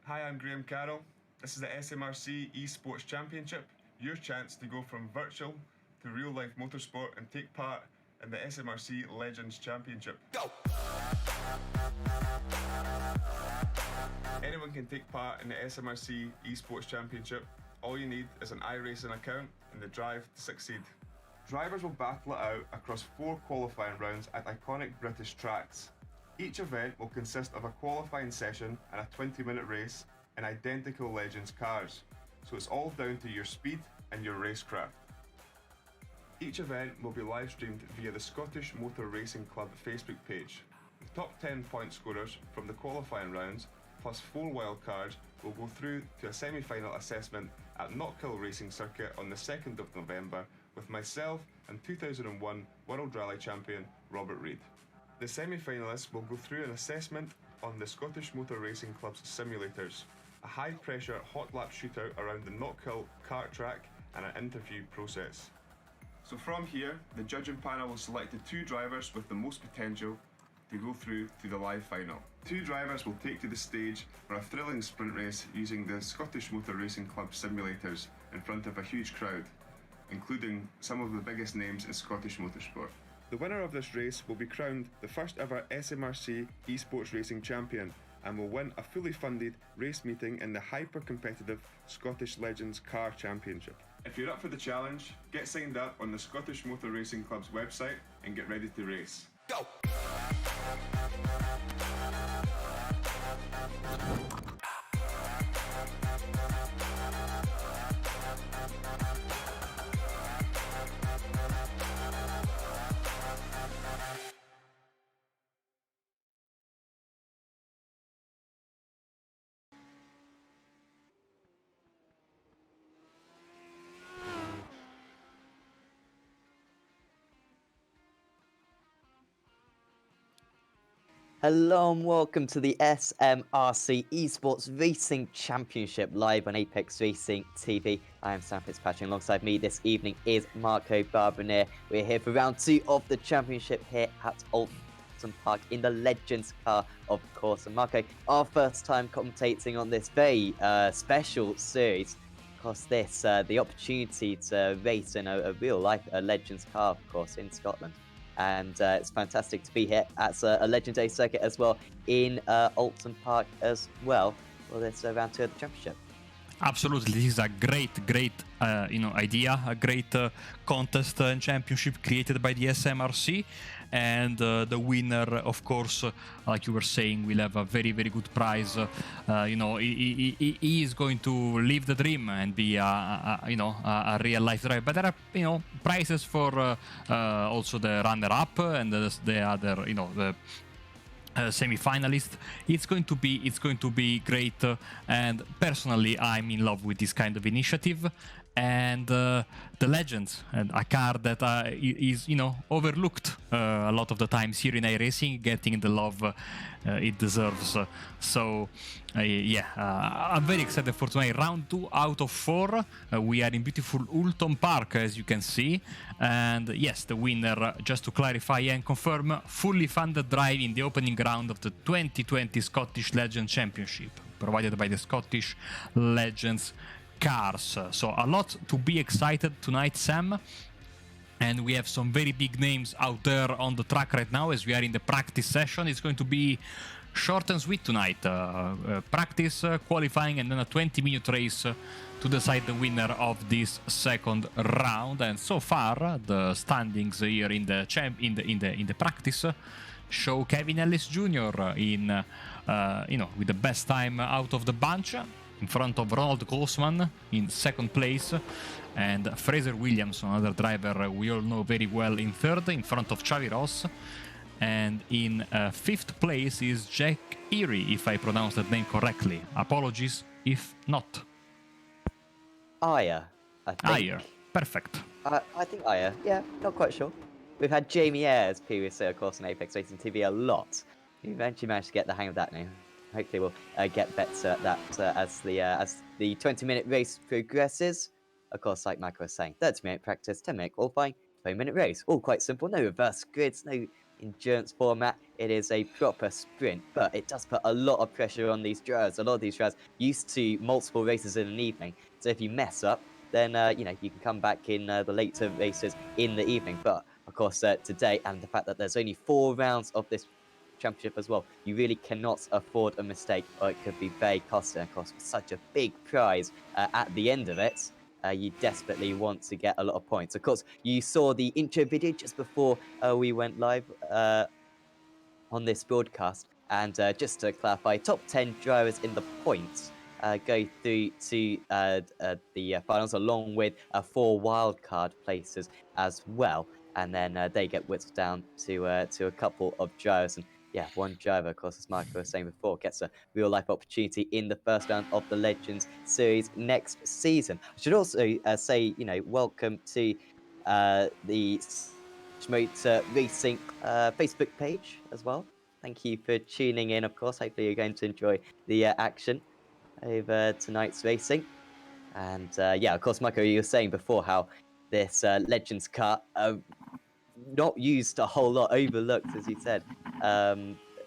Hi, I'm Graham Carroll. This is the SMRC Esports Championship, your chance to go from virtual to real-life motorsport and take part in the SMRC Legends Championship. Go! Anyone can take part in the SMRC Esports Championship. All you need is an iRacing account and the drive to succeed. Drivers will battle it out across 4 qualifying rounds at iconic British tracks. Each event will consist of a qualifying session and a 20-minute race in identical Legends cars, so it's all down to your speed and your racecraft. Each event will be live streamed via the Scottish Motor Racing Club Facebook page. The top 10 point scorers from the qualifying rounds, plus 4 wildcards, will go through to a semi-final assessment at Knockhill Racing Circuit on the 2nd of November with myself and 2001 World Rally Champion Robert Reid. The semi-finalists will go through an assessment on the Scottish Motor Racing Club's simulators, a high-pressure hot lap shootout around the Knockhill kart track, and an interview process. So from here, the judging panel will select the 2 drivers with the most potential to go through to the live final. 2 drivers will take to the stage for a thrilling sprint race using the Scottish Motor Racing Club simulators in front of a huge crowd, including some of the biggest names in Scottish motorsport. The winner of this race will be crowned the first ever SMRC Esports Racing Champion and will win a fully funded race meeting in the hyper-competitive Scottish Legends Car Championship. If you're up for the challenge, get signed up on the Scottish Motor Racing Club's website and get ready to race. Go! Hello and welcome to the SMRC Esports Racing Championship live on Apex Racing TV. I am Sam Fitzpatrick. Alongside me this evening is Marco Barboneer. We're here for round 2 of the championship here at Oulton Park in the Legends car, of course. And Marco, our first time commentating on this very special series. Of course, this the opportunity to race in a real life Legends car, of course, in Scotland. And it's fantastic to be here at a legendary circuit as well in Oulton Park as well for this round 2 of the championship. Absolutely, this is a great idea, a great contest and championship created by the SMRC, and the winner, of course, like you were saying, will have a very, very good prize. He is going to live the dream and be a real life driver. But there are prizes for also the runner-up and the other the semi-finalist. It's going to be great, and personally I'm in love with this kind of initiative. And the Legends, and a car that is overlooked a lot of the times here in iRacing, getting the love it deserves. I'm very excited for tonight. Round 2 out of 4. We are in beautiful Oulton Park, as you can see. And yes, the winner, just to clarify and confirm, fully funded drive in the opening round of the 2020 Scottish Legends Championship, provided by the Scottish Legends cars. So a lot to be excited tonight, Sam. And we have some very big names out there on the track right now as we are in the practice session. It's going to be short and sweet tonight. Practice, qualifying, and then a 20-minute race to decide the winner of this second round. And so far, the standings here in the practice show Kevin Ellis Jr. With the best time out of the bunch, in front of Ronald Grossman in second place, and Fraser Williams, another driver we all know very well, in third, in front of Xavi Ross. And in 5th place is Jack Erie, if I pronounced that name correctly. Apologies if not. Aya, I think. Aya, perfect. I think Aya, yeah, not quite sure. We've had Jamie Ayres previously, of course, on Apex Racing TV a lot. We eventually managed to get the hang of that name. Hopefully we'll get better at that as the 20-minute race progresses. of course, like Michael was saying, 30-minute practice, 10-minute qualifying, 20-minute race. All quite simple, no reverse grids, no endurance format. It is a proper sprint, but it does put a lot of pressure on these drivers. A lot of these drivers used to multiple races in an evening, so if you mess up, then you can come back in the later races in the evening. But of course, today, and the fact that there's only 4 rounds of this championship as well, you really cannot afford a mistake, or it could be very costly. Of course, with such a big prize at the end of it, you desperately want to get a lot of points. Of course, you saw the intro video just before we went live on this broadcast, and just to clarify, top 10 drivers in the points go through to the finals, along with 4 wildcard places as well, and then they get whittled down to a couple of drivers. And yeah, one driver, of course, as Michael was saying before, gets a real-life opportunity in the first round of the Legends Series next season. I should also say, welcome to the Motor Racing Facebook page as well. Thank you for tuning in, of course. Hopefully you're going to enjoy the action over tonight's racing. And yeah, of course, Michael, you were saying before how this Legends car not used a whole lot, overlooked, as you said,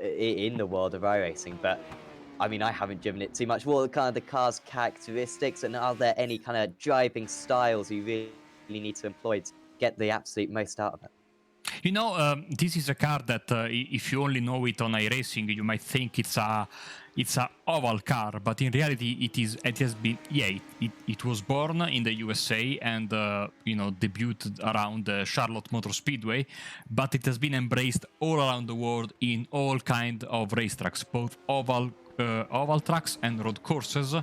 in the world of iRacing. But I mean, I haven't driven it too much. What are kind of the car's characteristics, and are there any kind of driving styles you really need to employ to get the absolute most out of it? This is a car that if you only know it on iRacing, you might think it's a oval car, but in reality it was born in the USA and debuted around Charlotte Motor Speedway, but it has been embraced all around the world in all kind of racetracks, both oval tracks and road courses.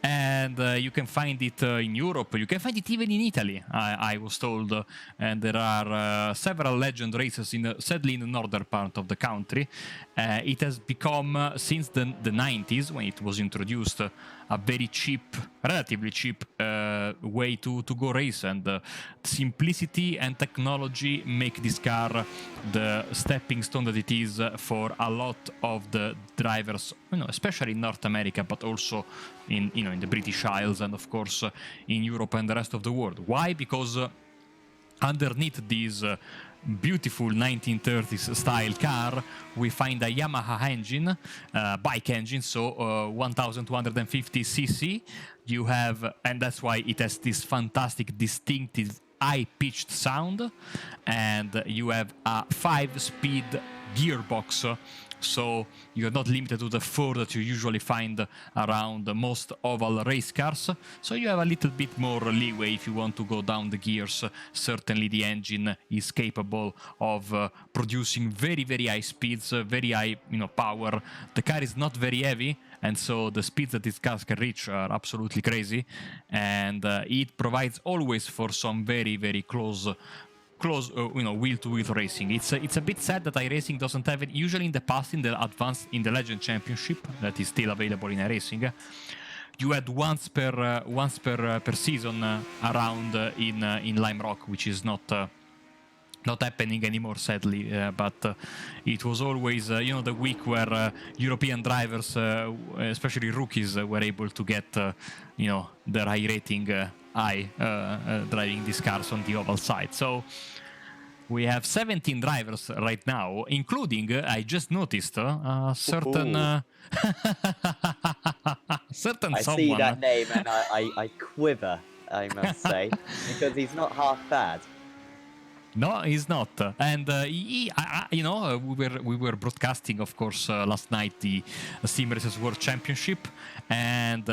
And you can find it in Europe. You can find it even in Italy, I was told. And there are several legend races, sadly, in the northern part of the country. It has become, since the 90s, when it was introduced, a very cheap, relatively cheap way to go race. And simplicity and technology make this car the stepping stone that it is for a lot of the drivers, especially in North America, but also in the British Isles, and of course in Europe and the rest of the world. Why? Because underneath this beautiful 1930s style car, we find a Yamaha engine, bike engine, so 1250 cc. You have, and that's why it has this fantastic, distinctive, high-pitched sound, and you have a 5-speed gearbox. So you're not limited to the 4 that you usually find around most oval race cars. So you have a little bit more leeway if you want to go down the gears. Certainly the engine is capable of producing very, very high speeds, very high power. The car is not very heavy, and so the speeds that this car can reach are absolutely crazy. And it provides always for some very, very close wheel-to-wheel racing. It's a bit sad that iRacing doesn't have it. Usually in the past, in the Legend Championship, that is still available in iRacing, you had once per season around in Lime Rock, which is not happening anymore, sadly. But it was always the week where European drivers, especially rookies, were able to get their high rating driving these cars on the oval side. So we have 17 drivers right now, including, I just noticed, certain I someone. see that name and I quiver, I must say, because he's not half bad. No, he's not. And we were broadcasting, of course, last night the Sim Racers World Championship, and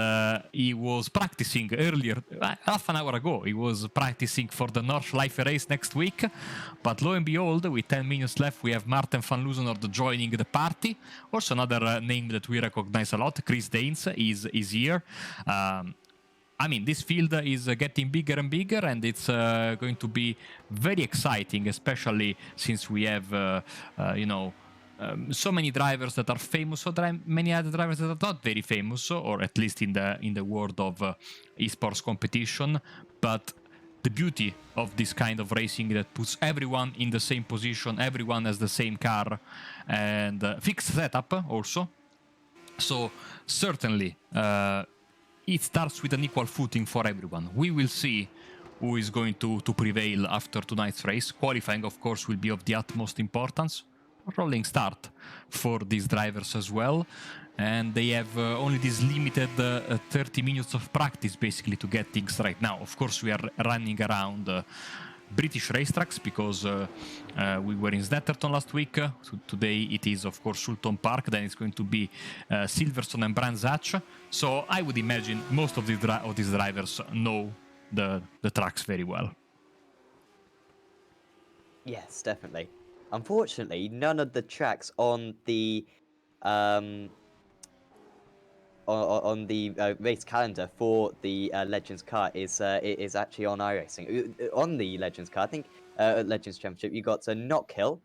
he was practicing earlier, half an hour ago. He was practicing for the North Life race next week. But lo and behold, with 10 minutes left, we have Martin van Loosenord joining the party. Also, another name that we recognize a lot, Chris Daines, is here. I mean, this field is getting bigger and bigger, and it's going to be very exciting, especially since we have, so many drivers that are famous, so many other drivers that are not very famous, or at least in the world of esports competition. But the beauty of this kind of racing that puts everyone in the same position, everyone has the same car, and fixed setup also. So certainly. it starts with an equal footing for everyone. We will see who is going to prevail after tonight's race. Qualifying, of course, will be of the utmost importance. A rolling start for these drivers as well. And they have only this limited 30 minutes of practice, basically, to get things right now. Of course, we are running around British racetracks because we were in Snetterton last week. So today it is, of course, Oulton Park. Then it's going to be Silverstone and Brands Hatch. So I would imagine most of these drivers know the tracks very well. Yes, definitely. Unfortunately, none of the tracks on the race calendar for the Legends car is actually on iRacing. On the Legends car, I think Legends Championship, you got Knock Hill,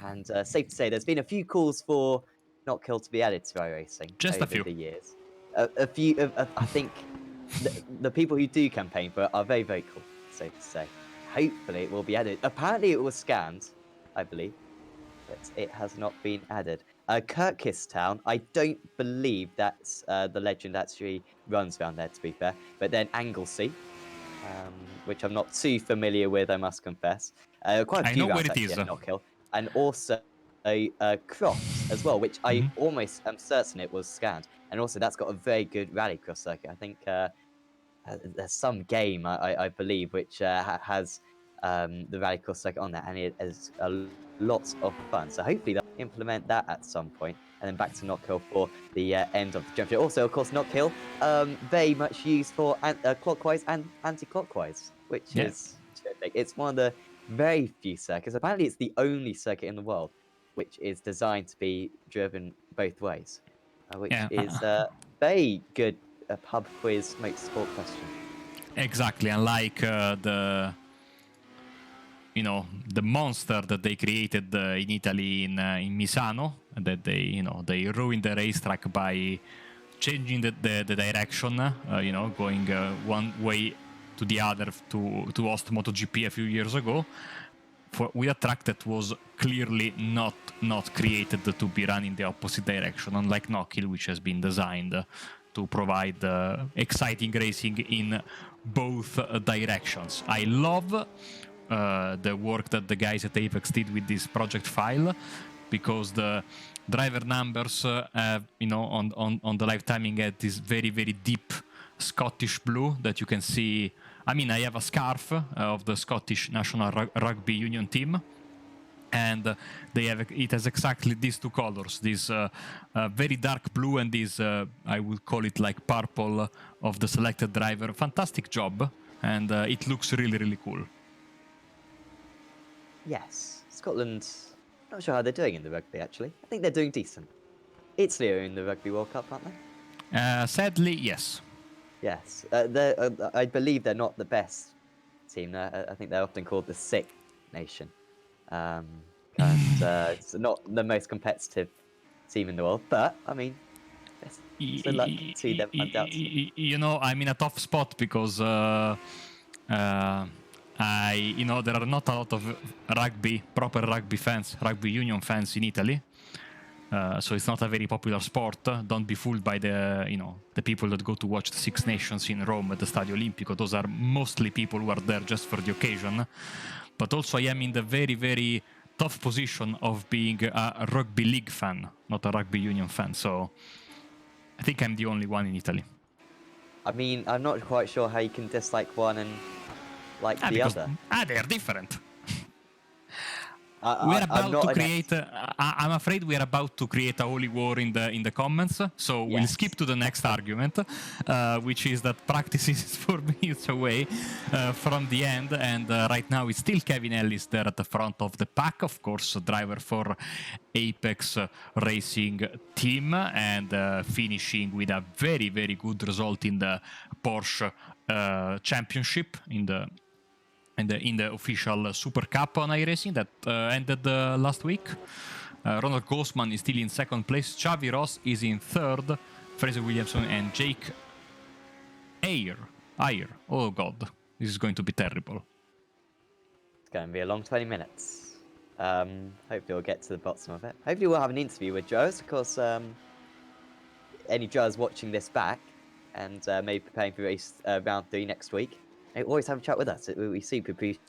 and safe to say, there's been a few calls for Knock Hill to be added to iRacing Just a over few. the years. A few, I think, the people who do campaign for it are very vocal, safe to say. Hopefully, it will be added. Apparently, it was scanned, I believe, but it has not been added. Kirkistown, I don't believe that's the Legend actually runs around there, to be fair. But then Anglesey, which I'm not too familiar with, I must confess. Quite a I few know where rounds it actually is. at Knockhill. And also Crofts as well, which I almost am certain it was scanned. And also that's got a very good rallycross circuit. I think there's some game, I believe, which has the rallycross circuit on there, and it is lots of fun. So hopefully they'll implement that at some point, and then back to Knock Hill for the end of the championship. Also, of course, Knock Hill very much used for clockwise and anti-clockwise, which is terrific. It's one of the very few circuits. Apparently, it's the only circuit in the world which is designed to be driven both ways, which is very good. A pub quiz motorsport question. Exactly, unlike the monster that they created in Italy in Misano, that they ruined the racetrack by changing the direction, going one way to the other to host MotoGP a few years ago, with a track that was clearly not created to be run in the opposite direction, unlike Knockhill, which has been designed to provide exciting racing in both directions. I love the work that the guys at Apex did with this project file, because the driver numbers, on the live timing had this very, very deep Scottish blue that you can see. I mean, I have a scarf of the Scottish National Rugby Union team, and it has exactly these two colors, this very dark blue and this I would call it like purple of the selected driver. Fantastic job, and it looks really, really cool. Yes, Scotland, not sure how they're doing in the rugby actually. I think they're doing decent. Italy are in the Rugby World Cup, aren't they? Sadly, yes. Yes, I believe they're not the best team. I think they're often called the sick nation. And it's not the most competitive team in the world, but I mean, so luck to them, undoubtedly. I'm in a tough spot because there are not a lot of proper rugby fans, rugby union fans in Italy. So it's not a very popular sport. Don't be fooled by the people that go to watch the Six Nations in Rome at the Stadio Olimpico. Those are mostly people who are there just for the occasion. But also I am in the very, very tough position of being a rugby league fan, not a rugby union fan. So I think I'm the only one in Italy. I mean, I'm not quite sure how you can dislike one and like the other. They are different. I'm afraid we are about to create a holy war in the comments. So we'll skip to the next argument, which is that practice is 4 minutes away from the end, and right now it's still Kevin Ellis there at the front of the pack, of course, driver for Apex Racing team, and finishing with a very, very good result in the Porsche Championship in the official Super Cup on iRacing that ended last week. Ronald Grossman is still in second place. Xavi Ross is in third. Fraser Williamson and Jake Ayer. Oh god, this is going to be terrible. It's going to be a long 20 minutes. Hopefully we'll get to the bottom of it. Hopefully we'll have an interview with Joes. Of course, any Joes watching this back, and maybe preparing for race round 3 next week, always have a chat with us. We super appreciate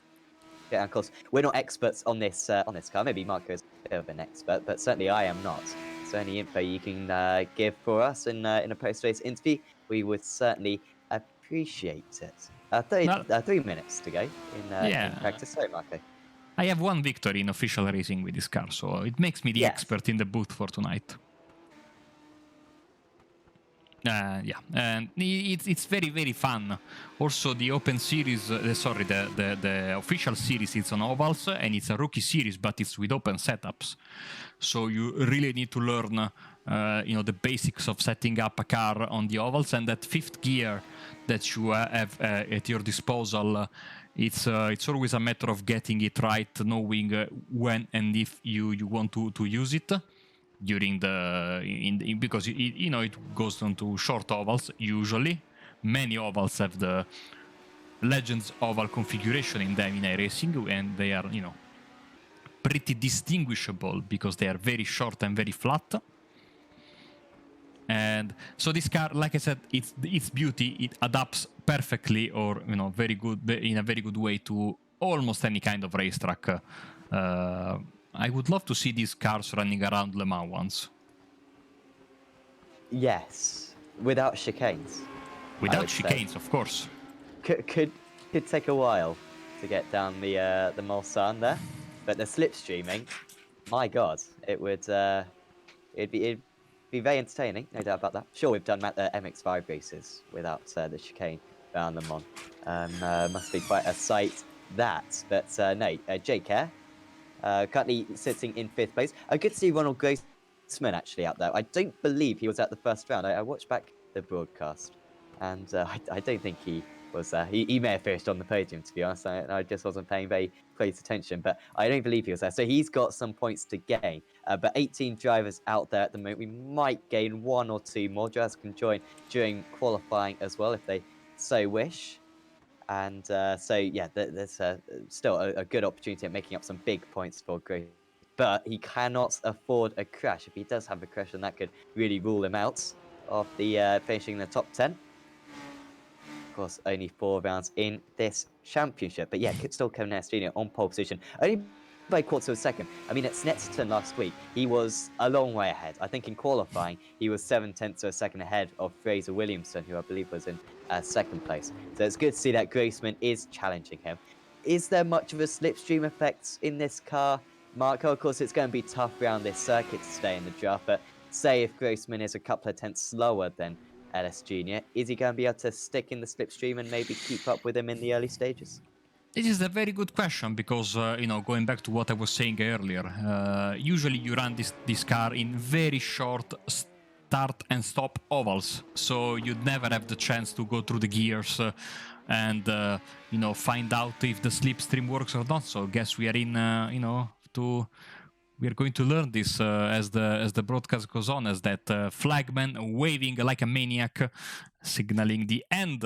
it. Of course, we're not experts on this car. Maybe Marco is a bit of an expert, but certainly I am not. So any info you can give for us in a post-race interview, we would certainly appreciate it. 3 minutes to go in practice. Sorry, Marco. I have 1 victory in official racing with this car, so it makes me the expert in the booth for tonight. Yeah, and it's very, very fun. Also, the Open Series, the official series, it's on ovals, and it's a rookie series, but it's with open setups. So you really need to learn, the basics of setting up a car on the ovals, and that 5th gear that you have at your disposal. It's always a matter of getting it right, knowing when and if you want to use it during because it goes on to short ovals usually. Many ovals have the Legends oval configuration in them in iRacing, and they are pretty distinguishable because they are very short and very flat. And so this car, like I said, its beauty, it adapts perfectly, or very good in a very good way to almost any kind of racetrack. I would love to see these cars running around Le Mans once. Yes, without chicanes. Without chicanes, of course. Could take a while to get down the Mulsanne there, but the slipstreaming, my God, it'd be very entertaining, no doubt about that. Sure, we've done MX5 races without the chicane around them on. Must be quite a sight that. But no, Jake Kerr, currently sitting in 5th place. Good to see Ronald Grossman actually out there. I don't believe he was at the first round. I watched back the broadcast, and I don't think he was there. He may have finished on the podium, to be honest. I just wasn't paying very close attention, but I don't believe he was there. So he's got some points to gain. But 18 drivers out there at the moment. We might gain 1 or 2 more. Drivers can join during qualifying as well if they so wish. And so, yeah, there's still a good opportunity at making up some big points for Gross. But he cannot afford a crash. If he does have a crash, then that could really rule him out of the finishing in the top 10. Of course, only 4 rounds in this championship. But yeah, still Kevin Jr. on pole position. Only by a quarter of a second. I mean, at Snetterton last week, he was a long way ahead. I think in qualifying, he was 7/10 of a second ahead of Fraser Williamson, who I believe was in 2nd place. So it's good to see that Grossman is challenging him. Is there much of a slipstream effect in this car, Marco? Of course, it's going to be tough around this circuit to stay in the draft, but say if Grossman is a couple of tenths slower than Ellis Jr., is he going to be able to stick in the slipstream and maybe keep up with him in the early stages? This is a very good question because, going back to what I was saying earlier, usually you run this car in very short start and stop ovals, so you'd never have the chance to go through the gears and, find out if the slipstream works or not. So I guess we are we are going to learn this as the broadcast goes on, as that flagman waving like a maniac, signaling the end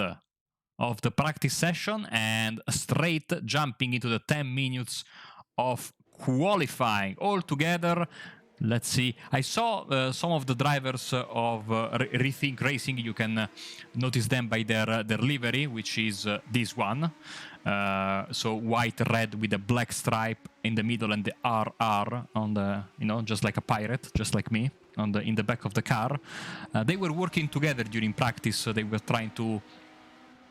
of the practice session and straight jumping into the 10 minutes of qualifying all together. Let's see. I saw some of the drivers of Rethink Racing. You can notice them by their livery, which is this one. So white, red with a black stripe in the middle and the RR on the, just like a pirate, just like me, in the back of the car. They were working together during practice. So they were trying to,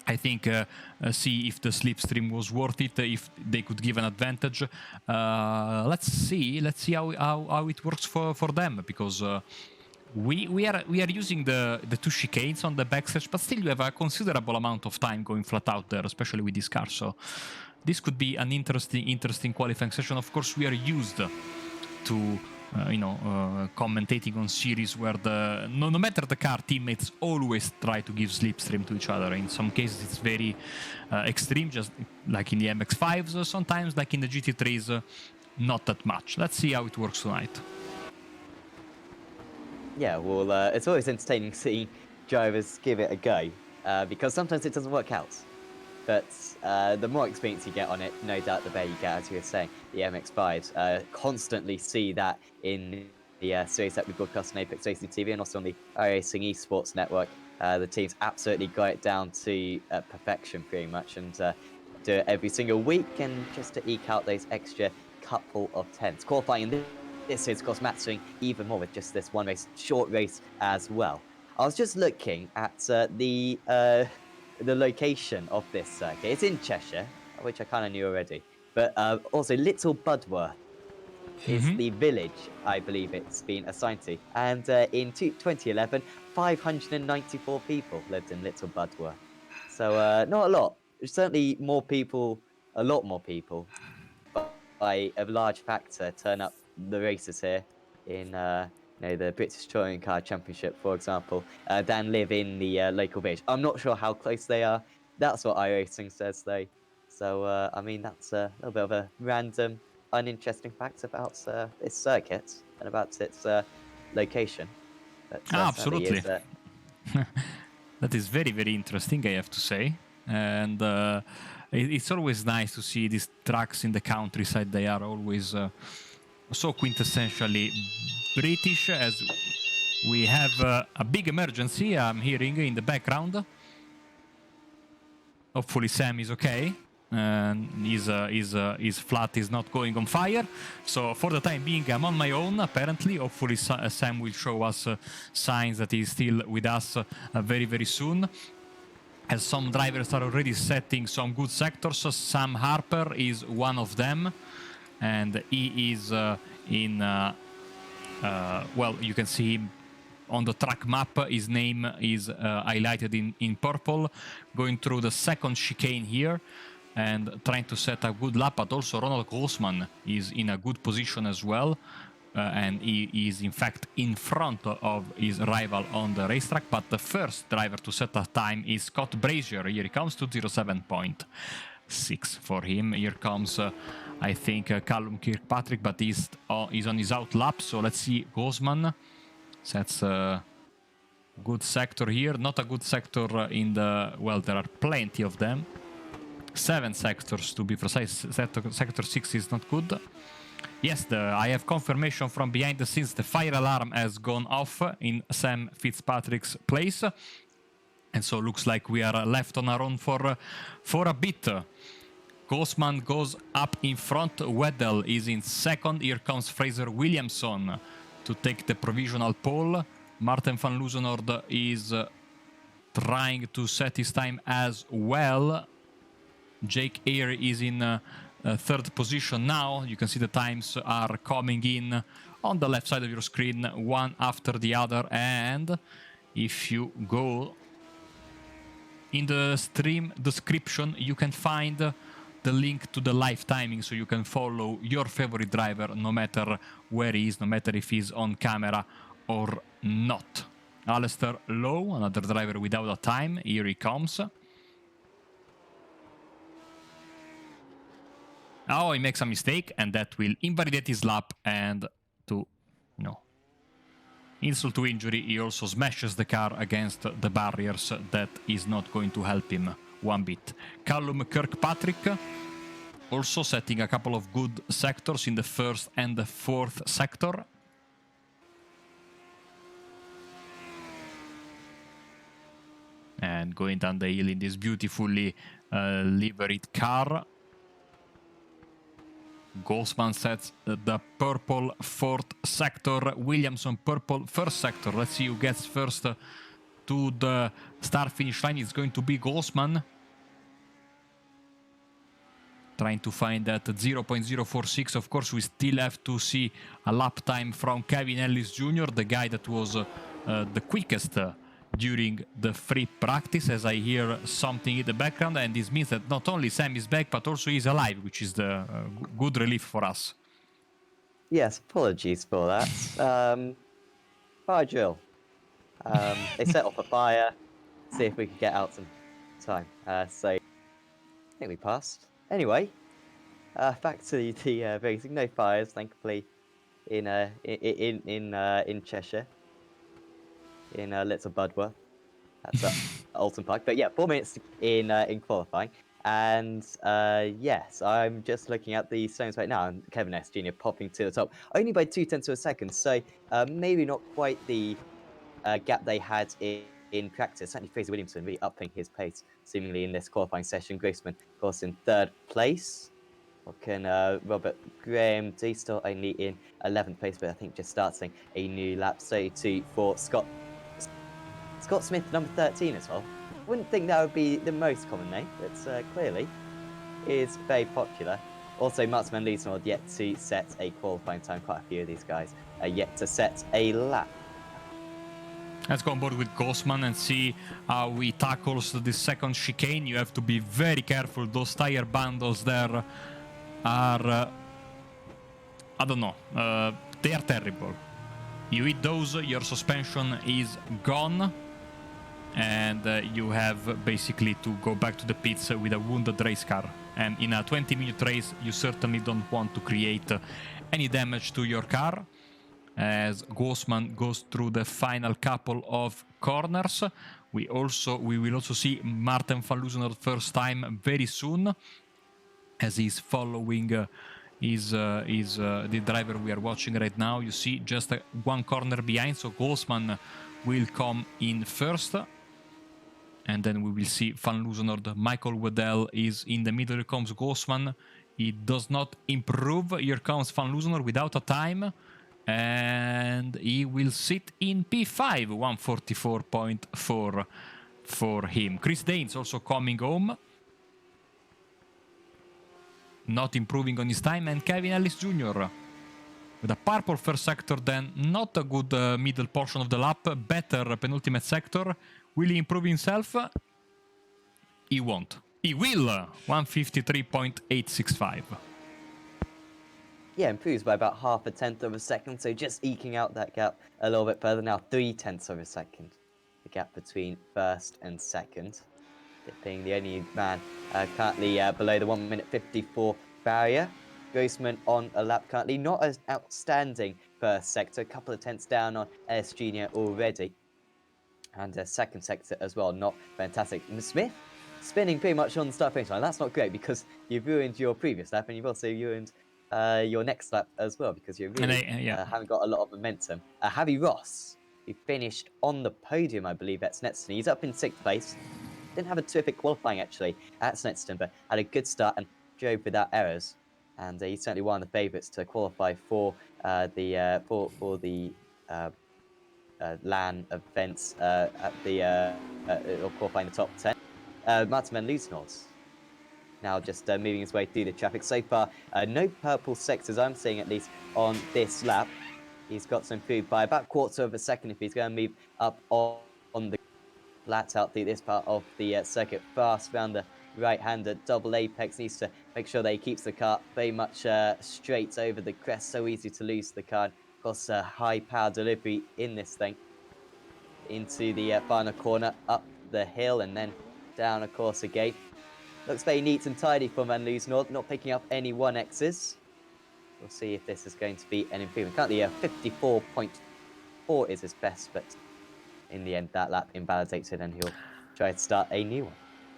I think, see if the slipstream was worth it, if they could give an advantage. Let's see how it works for them, because we are using the 2 chicanes on the backstretch, but still you have a considerable amount of time going flat out there, especially with this car. So this could be an interesting qualifying session. Of course, we are used to commentating on series where no matter the car, teammates always try to give slipstream to each other. In some cases it's very extreme, just like in the MX5s, sometimes like in the GT3s, not that much. Let's see how it works tonight. Yeah, well, it's always entertaining seeing drivers give it a go, because sometimes it doesn't work out. But the more experience you get on it, no doubt the better you get, as you were saying. The MX5s constantly see that in the series that we broadcast on Apex Racing TV and also on the iRacing Esports network The teams absolutely got it down to perfection pretty much, and do it every single week, and just to eke out those extra couple of tenths. Qualifying in this is, of course, mattering even more with just this one race, short race as well. I was just looking at the location of this circuit. It's in Cheshire, which I kind of knew already, but also Little Budworth is the village I believe it's been assigned to. And in 2011, 594 people lived in Little Budworth. So not a lot. Certainly more people, a lot more people, by a large factor, turn up the races here in the British Touring Car Championship, for example, than live in the local village. I'm not sure how close they are. That's what iRacing says, though. So, I mean, that's a little bit of a random, uninteresting fact about this circuit and about its location. But, certainly Absolutely. is, That is very, very interesting, I have to say. And it's always nice to see these tracks in the countryside. They are always so quintessentially British, as we have a big emergency I'm hearing in the background. Hopefully Sam is okay. And his flat is not going on fire. So for the time being, I'm on my own, apparently. Hopefully Sam will show us signs that he's still with us very, very soon. As some drivers are already setting some good sectors. Sam Harper is one of them. And he is well, you can see him on the track map. His name is highlighted in purple, going through the second chicane here and trying to set a good lap. But also Ronald Grossman is in a good position as well, and he is in fact in front of his rival on the racetrack. But the first driver to set a time is Scott Brazier. Here he comes, 2:07.6 for him. Here comes I think Callum Kirkpatrick, but he's on his out lap. So let's see. Grossman sets a good sector here. Not a good sector in the, well, there are plenty of them. 7 sectors to be precise. Sector 6 is not good. Yes, I have confirmation from behind the scenes. The fire alarm has gone off in Sam Fitzpatrick's place. And so looks like we are left on our own for a bit. Grossman goes up in front. Weddell is in second. Here comes Fraser Williamson to take the provisional pole. Martin van Luzenoord is trying to set his time as well. Jake Eyre is in third position now. You can see the times are coming in on the left side of your screen, one after the other. And if you go in the stream description, you can find the link to the live timing, so you can follow your favorite driver no matter where he is, no matter if he's on camera or not. Alistair Lowe, another driver without a time. Here he comes. Oh, he makes a mistake, and that will invalidate his lap, and to, insult to injury, he also smashes the car against the barriers. That is not going to help him one bit. Callum Kirkpatrick also setting a couple of good sectors in the first and the fourth sector. And going down the hill in this beautifully liveried car. Grossman sets the purple fourth sector. Williamson purple first sector. Let's see who gets first to the start finish line. It's going to be Grossman. Trying to find that 0.046. Of course, we still have to see a lap time from Kevin Ellis Jr., the guy that was the quickest during the free practice, as I hear something in the background. And this means that not only Sam is back, but also he's alive, which is the good relief for us. Yes, apologies for that. Fire drill. They set off a fire, see if we could get out some time. So I think we passed. Anyway, back to the racing. No fires, thankfully, in Cheshire, in Little Budworth. That's Oulton Park. But yeah, 4 minutes in qualifying. And yes, I'm just looking at the stones right now, and Kevin S. Jr. popping to the top, only by 0.2 of a second. So maybe not quite the gap they had in in practice. Certainly Fraser Williamson really upping his pace, seemingly in this qualifying session. Grossman, of course, in 3rd place. What can Robert Graham do? Still only in 11th place, but I think just starting a new lap. So too for Scott Smith, number 13 as well. Wouldn't think that would be the most common name, but clearly is very popular. Also, Mats van Liesnoord yet to set a qualifying time. Quite a few of these guys are yet to set a lap. Let's go on board with Grossman and see how he tackles the second chicane. You have to be very careful. Those tire bundles there are... I don't know. They are terrible. You hit those, your suspension is gone. And you have basically to go back to the pits with a wounded race car. And in a 20-minute race, you certainly don't want to create any damage to your car. As Grossman goes through the final couple of corners, we will also see Martin van Loosenaard first time very soon, as he's following the driver we are watching right now. You see just one corner behind, so Grossman will come in first. And then we will see Van Loosenaard. Michael Waddell is in the middle. Here comes Grossman. He does not improve. Here comes Van Loosenaard without a time. And he will sit in P5, 144.4 for him. Chris Danes also coming home. Not improving on his time. And Kevin Ellis Jr. with a purple first sector, then not a good middle portion of the lap. Better penultimate sector. Will he improve himself? He won't. He will! 153.865. Yeah, improves by about 0.5 of a second, so just eking out that gap a little bit further. Now 0.3 of a second. The gap between first and second. Being the only man currently below the 1 minute 54 barrier. Grossman on a lap currently. Not as outstanding first sector. A couple of tenths down on S Junior already. And second sector as well, not fantastic. And Smith spinning pretty much on the start finish line. That's not great because you've ruined your previous lap and you've also ruined your next lap as well because you really haven't got a lot of momentum. Javi Ross, who finished on the podium, I believe, at Snetterton. He's up in 6th place. Didn't have a terrific qualifying actually at Snetterton, but had a good start and drove without errors. And he's certainly one of the favourites to qualify for the LAN events at the or qualifying the top 10. Martin van Loosenaard now just moving his way through the traffic. So far, no purple sectors I'm seeing, at least on this lap. He's got to improve by about 1/4 of a second if he's going to move up on the flat out through this part of the circuit. Fast around the right-hander double apex. Needs to make sure that he keeps the car very much straight over the crest. So easy to lose the car. Of course, high power delivery in this thing. Into the final corner, up the hill and then down, of course, again. Looks very neat and tidy for Van Loosenaard, not picking up any 1Xs. We'll see if this is going to be an improvement. Currently, 54.4 is his best, but in the end, that lap invalidated and he'll try to start a new one.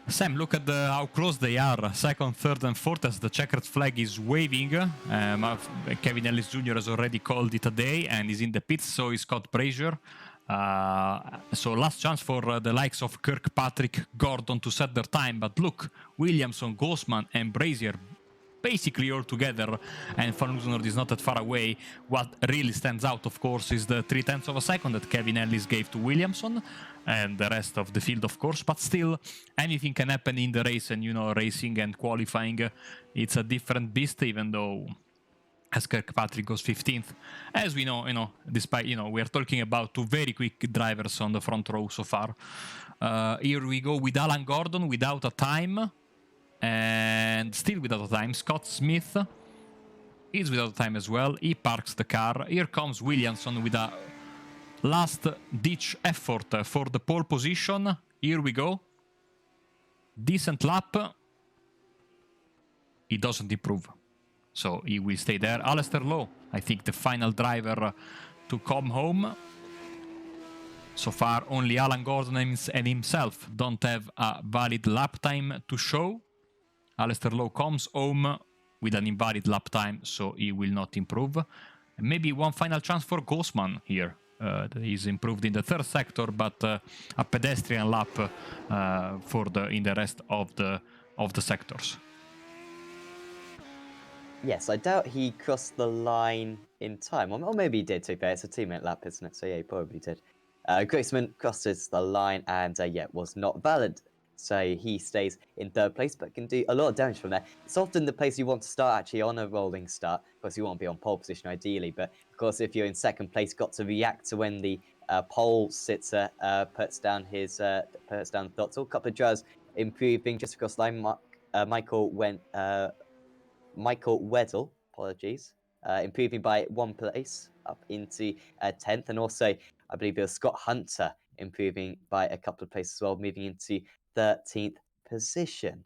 Sam, look at how close they are. Second, third, and fourth as the checkered flag is waving. Kevin Ellis Jr. has already called it a day and is in the pits, so is Scott Brazier. So last chance for the likes of Kirkpatrick, Gordon to set their time. But look, Williamson, Grossman, and Brazier basically all together, and Van Loosenaard is not that far away. What really stands out, of course, is the 0.3 of a second that Kevin Ellis gave to Williamson, and the rest of the field, of course. But still, anything can happen in the race, and you know, racing and qualifying, it's a different beast, even though as Kirkpatrick goes 15th. As we know, despite, we are talking about two very quick drivers on the front row so far. Here we go with Alan Gordon without a time. And still without a time. Scott Smith is without a time as well. He parks the car. Here comes Williamson with a last-ditch effort for the pole position. Here we go. Decent lap. He doesn't improve, so he will stay there. Alistair Lowe, I think the final driver to come home. So far, only Alan Gordon and himself don't have a valid lap time to show. Alistair Lowe comes home with an invalid lap time, so he will not improve. And maybe one final chance for Grossman here. He's improved in the third sector, but a pedestrian lap in the rest of the sectors. Yes, I doubt he crossed the line in time, or maybe he did, to be fair. It's a 2-minute lap, isn't it? So yeah, he probably did. Grossman crosses the line and yeah, was not valid. So he stays in third place, but can do a lot of damage from there. It's often the place you want to start actually on a rolling start. Of course, you want to be on pole position ideally, but of course, if you're in second place, got to react to when the pole sitter puts down the throttle. A couple of drivers improving just across the line. Michael Weddle, apologies, improving by 1 place up into 10th. And also, I believe it was Scott Hunter improving by a couple of places as well, moving into 13th position.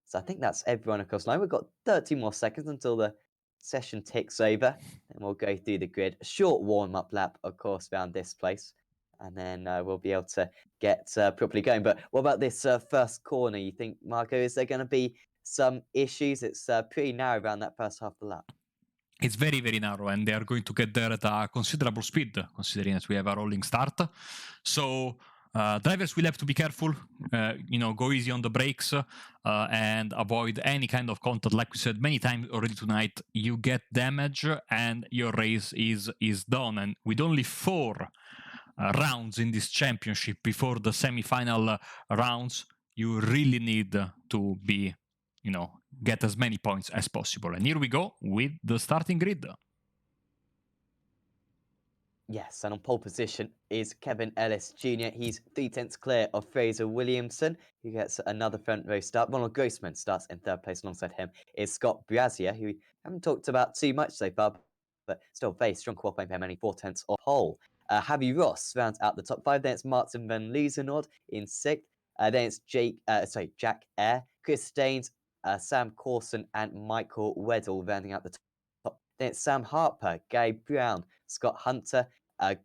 So I think that's everyone across the line. We've got 30 more seconds until the session ticks over. And we'll go through the grid. A short warm-up lap, of course, around this place. And then we'll be able to get properly going. But what about this first corner? You think, Marco, is there going to be some issues? It's pretty narrow around that first half of the lap. It's very, very narrow, and they are going to get there at a considerable speed, considering that we have a rolling start. So drivers will have to be careful, go easy on the brakes and avoid any kind of contact. Like we said many times already tonight, you get damage and your race is done. And with only 4 rounds in this championship before the semi-final rounds, you really need to be, get as many points as possible. And here we go with the starting grid. Yes, and on pole position is Kevin Ellis Jr. He's 3/10 clear of Fraser Williamson, who gets another front row start. Ronald Grossman starts in third place. Alongside him is Scott Brazier, who we haven't talked about too much so far, but still very strong qualifying for him, only 4/10 of pole. Javi Ross rounds out the top 5. Then it's Martin van Loozenord in 6th. Then it's Jack Eyre, Chris Staines, Sam Corson, and Michael Weddle rounding out the top. Then it's Sam Harper, Gary Brown, Scott Hunter,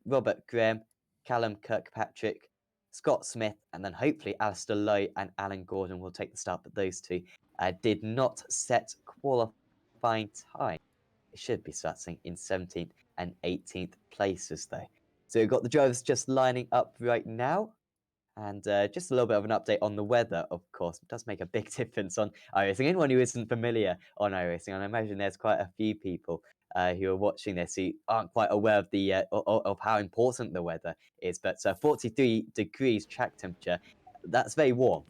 Robert Graham, Callum Kirkpatrick, Scott Smith, and then hopefully Alistair Lowe and Alan Gordon will take the start, but those two did not set qualifying time. It should be starting in 17th and 18th places though. So we've got the drivers just lining up right now. And just a little bit of an update on the weather, of course. It does make a big difference on iRacing. Anyone who isn't familiar on iRacing, and I imagine there's quite a few people who are watching this who aren't quite aware of the of how important the weather is. But 43 degrees track temperature, that's very warm.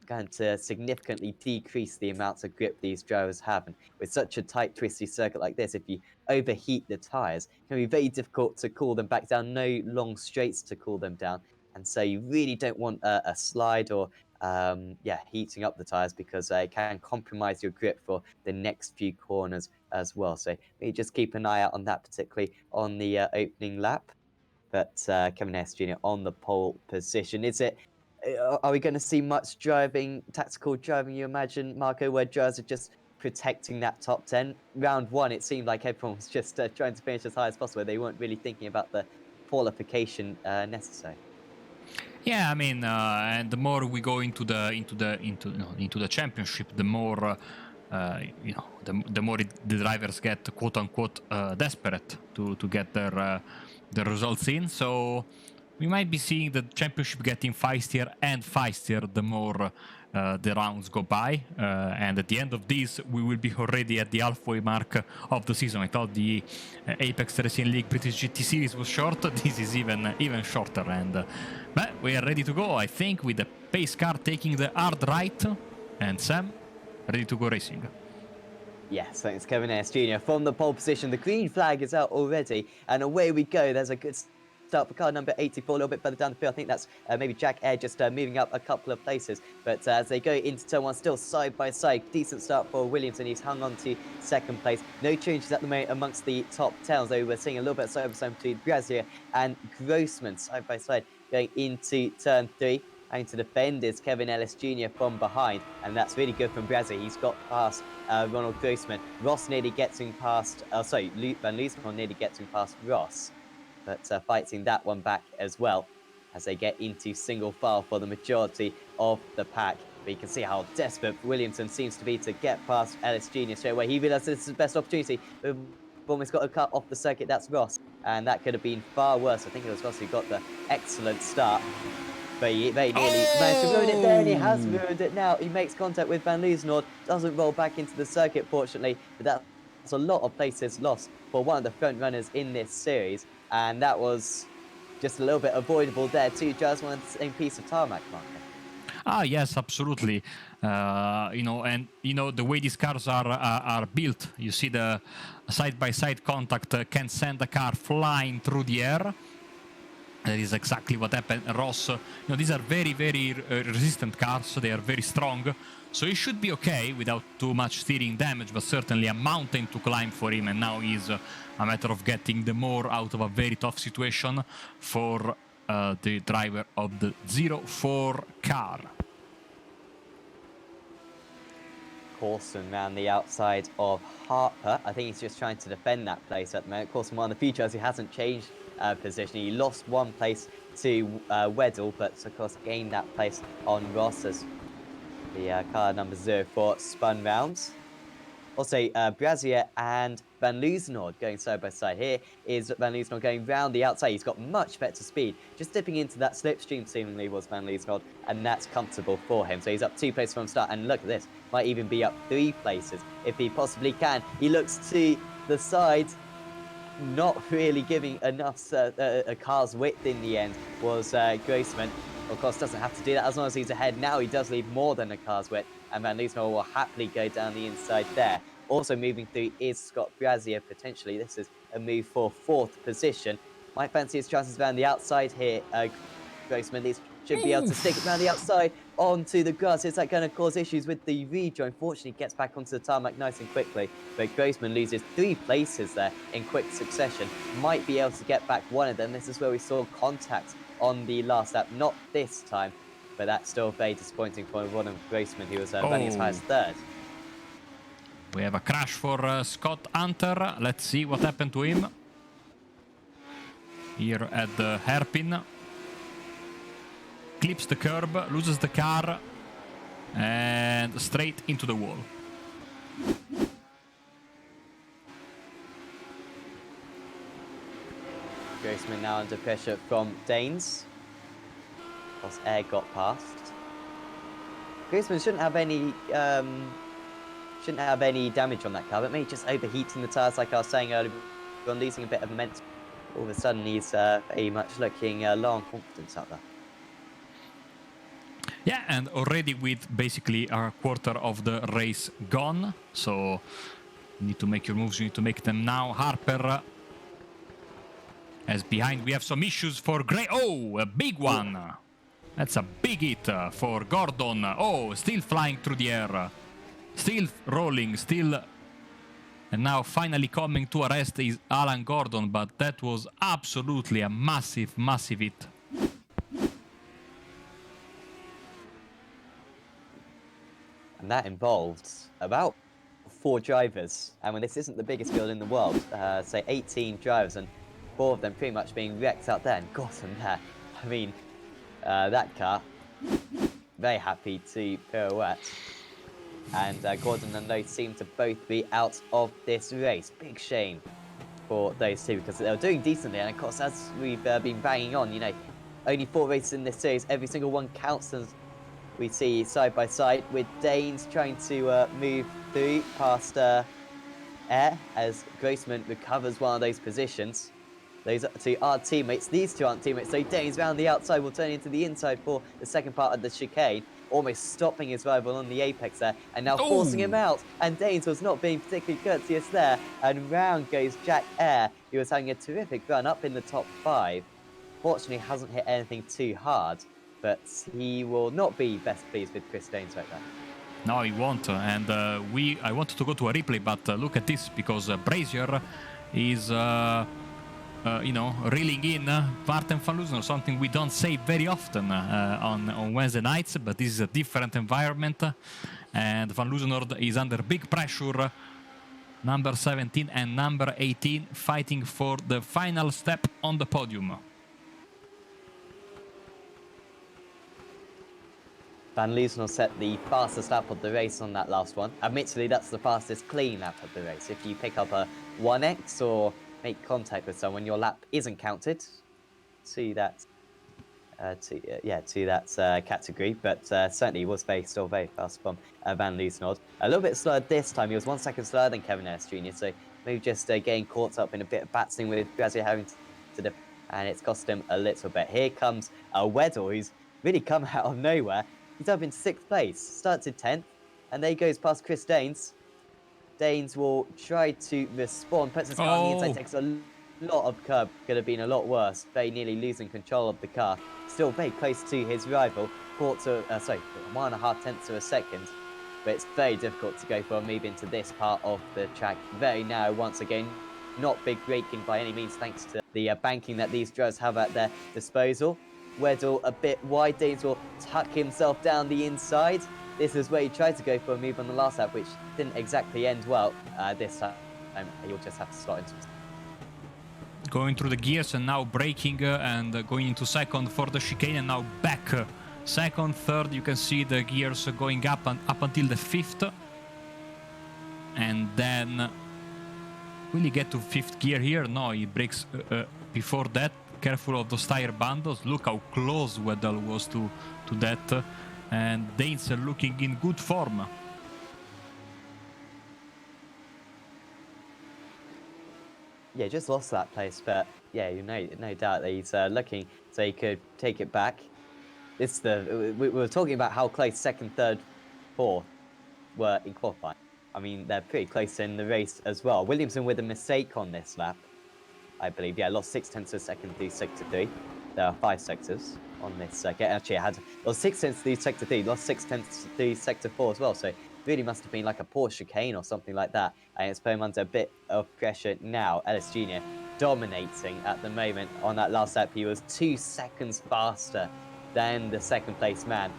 Going to significantly decrease the amounts of grip these drivers have. And with such a tight, twisty circuit like this, if you overheat the tyres, it can be very difficult to cool them back down. No long straights to cool them down. And so you really don't want a slide or, heating up the tyres because it can compromise your grip for the next few corners as well. So maybe just keep an eye out on that, particularly on the opening lap. But Kevin S. Jr. on the pole position. Are we going to see much tactical driving, you imagine, Marco, where drivers are just protecting that top 10? Round 1, it seemed like everyone was just trying to finish as high as possible. They weren't really thinking about the qualification necessary. Yeah, I mean, and the more we go into the championship, the more the more the drivers get quote unquote desperate to get their results in. So we might be seeing the championship getting feistier and feistier the more the rounds go by. And at the end of this, we will be already at the halfway mark of the season. I thought the Apex Racing League British GT Series was short. This is even shorter. And but we are ready to go, I think, with the pace car taking the hard right. And Sam, ready to go racing. Yes, thanks, Kevin S. Jr. From the pole position, the green flag is out already. And away we go. There's a good start for car number 84, a little bit further down the field. I think that's maybe Jack Eyre just moving up a couple of places. But as they go into turn 1, still side by side, decent start for Williamson. He's hung on to second place. No changes at the moment amongst the top 10, although we're seeing a little bit of side by side between Brazier and Grossman side by side going into turn 3. Having to defend is Kevin Ellis Jr. from behind, and that's really good from Brazier. He's got past Ronald Grossman. Ross nearly gets him past, Luke Van Loozenhoorn nearly gets him past Ross, but fighting that one back as well as they get into single file for the majority of the pack. But you can see how desperate Williamson seems to be to get past Ellis Jr. straight away. He realizes this is the best opportunity. almost got a cut off the circuit. That's Ross, and that could have been far worse. I think it was Ross who got the excellent start. But he very nearly managed to ruin it there, and he has ruined it now. He makes contact with Van Loozenord, doesn't roll back into the circuit, fortunately, but that's a lot of places lost for one of the front runners in this series, and that was just a little bit avoidable there too. Just one the same piece of tarmac, Mark. Ah, yes, absolutely. The way these cars are built, you see the side-by-side contact can send a car flying through the air. That is exactly what happened. Ross, these are very, very resistant cars. They are very strong. So he should be okay without too much steering damage, but certainly a mountain to climb for him. And now is a matter of getting the more out of a very tough situation for the driver of the 04 car. Coulson round the outside of Harper. I think he's just trying to defend that place at the moment. Coulson, one of the few drivers who hasn't changed position. He lost one place to Weddle, but of course gained that place on Ross as the car number 04 spun round. Also, Brazier and Van Loozenord going side by side. Here is Van Loozenord going round the outside. He's got much better speed. Just dipping into that slipstream seemingly was Van Loozenord, and that's comfortable for him. So he's up 2 places from start, and look at this. Might even be up 3 places if he possibly can. He looks to the side, not really giving enough a car's width in the end was Grossman. Of course, doesn't have to do that as long as he's ahead. Now he does leave more than a car's width, and Van Loozenord will happily go down the inside there. Also moving through is Scott Brazier, potentially. This is a move for 4th position. Might fancy his chances around the outside here. Grossman should be able to stick it around the outside onto the grass. Is that going to cause issues with the rejoin? Unfortunately, gets back onto the tarmac nice and quickly. But Grossman loses 3 places there in quick succession. Might be able to get back one of them. This is where we saw contact on the last lap. Not this time, but that's still very disappointing for Ronald Grossman, who was running as high as 3rd. We have a crash for Scott Hunter. Let's see what happened to him. Here at the hairpin. Clips the curb, loses the car, and straight into the wall. Grossman now under pressure from Danes. Plus air got past. Grossman shouldn't have any damage on that car, but maybe just overheating the tyres like I was saying earlier, losing a bit of momentum. All of a sudden he's very much looking low on confidence out there. Yeah, and already with basically a quarter of the race gone, so you need to make your moves, you need to make them now. Harper, as behind we have some issues for Gray. Oh, a big one! That's a big hit for Gordon. Oh, still flying through the air. Still rolling, still. And now finally coming to a rest is Alan Gordon, but that was absolutely a massive, massive hit. And that involved about 4 drivers. And when this isn't the biggest field in the world, say 18 drivers, and 4 of them pretty much being wrecked out there. And Gordon there, I mean, that car, very happy to pirouette. And Gordon and Lowe seem to both be out of this race. Big shame for those two, because they were doing decently. And of course, as we've been banging on, only 4 races in this series, every single one counts. As we see side by side with Danes trying to move through past Air as Grossman recovers one of those positions. Those 2 are teammates. These 2 aren't teammates. So Danes round the outside will turn into the inside for the second part of the chicane, almost stopping his rival on the apex there, and now forcing him out. And Danes was not being particularly courteous there. And round goes Jack Air, who was having a terrific run up in the top 5. Fortunately, hasn't hit anything too hard, but he will not be best pleased with Chris Danes right there. No, he won't. And I wanted to go to a replay, but look at this, because Brazier is, reeling in Martin van Loozenord, something we don't say very often on Wednesday nights, but this is a different environment. And van Loozenord is under big pressure. Number 17 and number 18 fighting for the final step on the podium. Van Loosenor set the fastest lap of the race on that last one. Admittedly, that's the fastest clean lap of the race. If you pick up a 1x or make contact with someone, your lap isn't counted to that category, but certainly was still very fast from Van Loosenor. A little bit slower this time. He was 1 second slower than Kevin Harris Jr., so maybe just getting caught up in a bit of battling with Brazil having to and it's cost him a little bit. Here comes Weddle, who's really come out of nowhere. He's up in 6th place, started 10th, and there he goes past Chris Danes. Danes will try to respond, puts his car on the inside, takes a lot of curb, could have been a lot worse, very nearly losing control of the car. Still very close to his rival, 1.5 tenths of a second, but it's very difficult to go for a move into this part of the track. Very narrow once again, not big braking by any means thanks to the banking that these drivers have at their disposal. Weddle a bit wide, Danes will tuck himself down the inside. This is where he tried to go for a move on the last lap, which didn't exactly end well. This time he'll just have to slot into Going through the gears and now braking and going into second for the chicane, and now back second, third. You can see the gears going up and up until the 5th, and then will he get to 5th gear here? No, he brakes before that. Careful of those tire bundles. Look how close Weddle was to that, and Danes are looking in good form. Yeah, just lost that place, but yeah, no doubt that he's looking so he could take it back. We were talking about how close 2nd, 3rd, 4th were in qualifying. I mean, they're pretty close in the race as well. Williamson with a mistake on this lap, I believe. Yeah, lost 6 tenths of a second through sector 3. There are 5 sectors on this circuit. Actually, I had lost 6 tenths through sector 3, lost 6 tenths through sector 4 as well. So really must have been like a poor chicane or something like that. And it's put him under a bit of pressure now. Ellis Jr. dominating at the moment on that last lap. He was 2 seconds faster than the 2nd place man.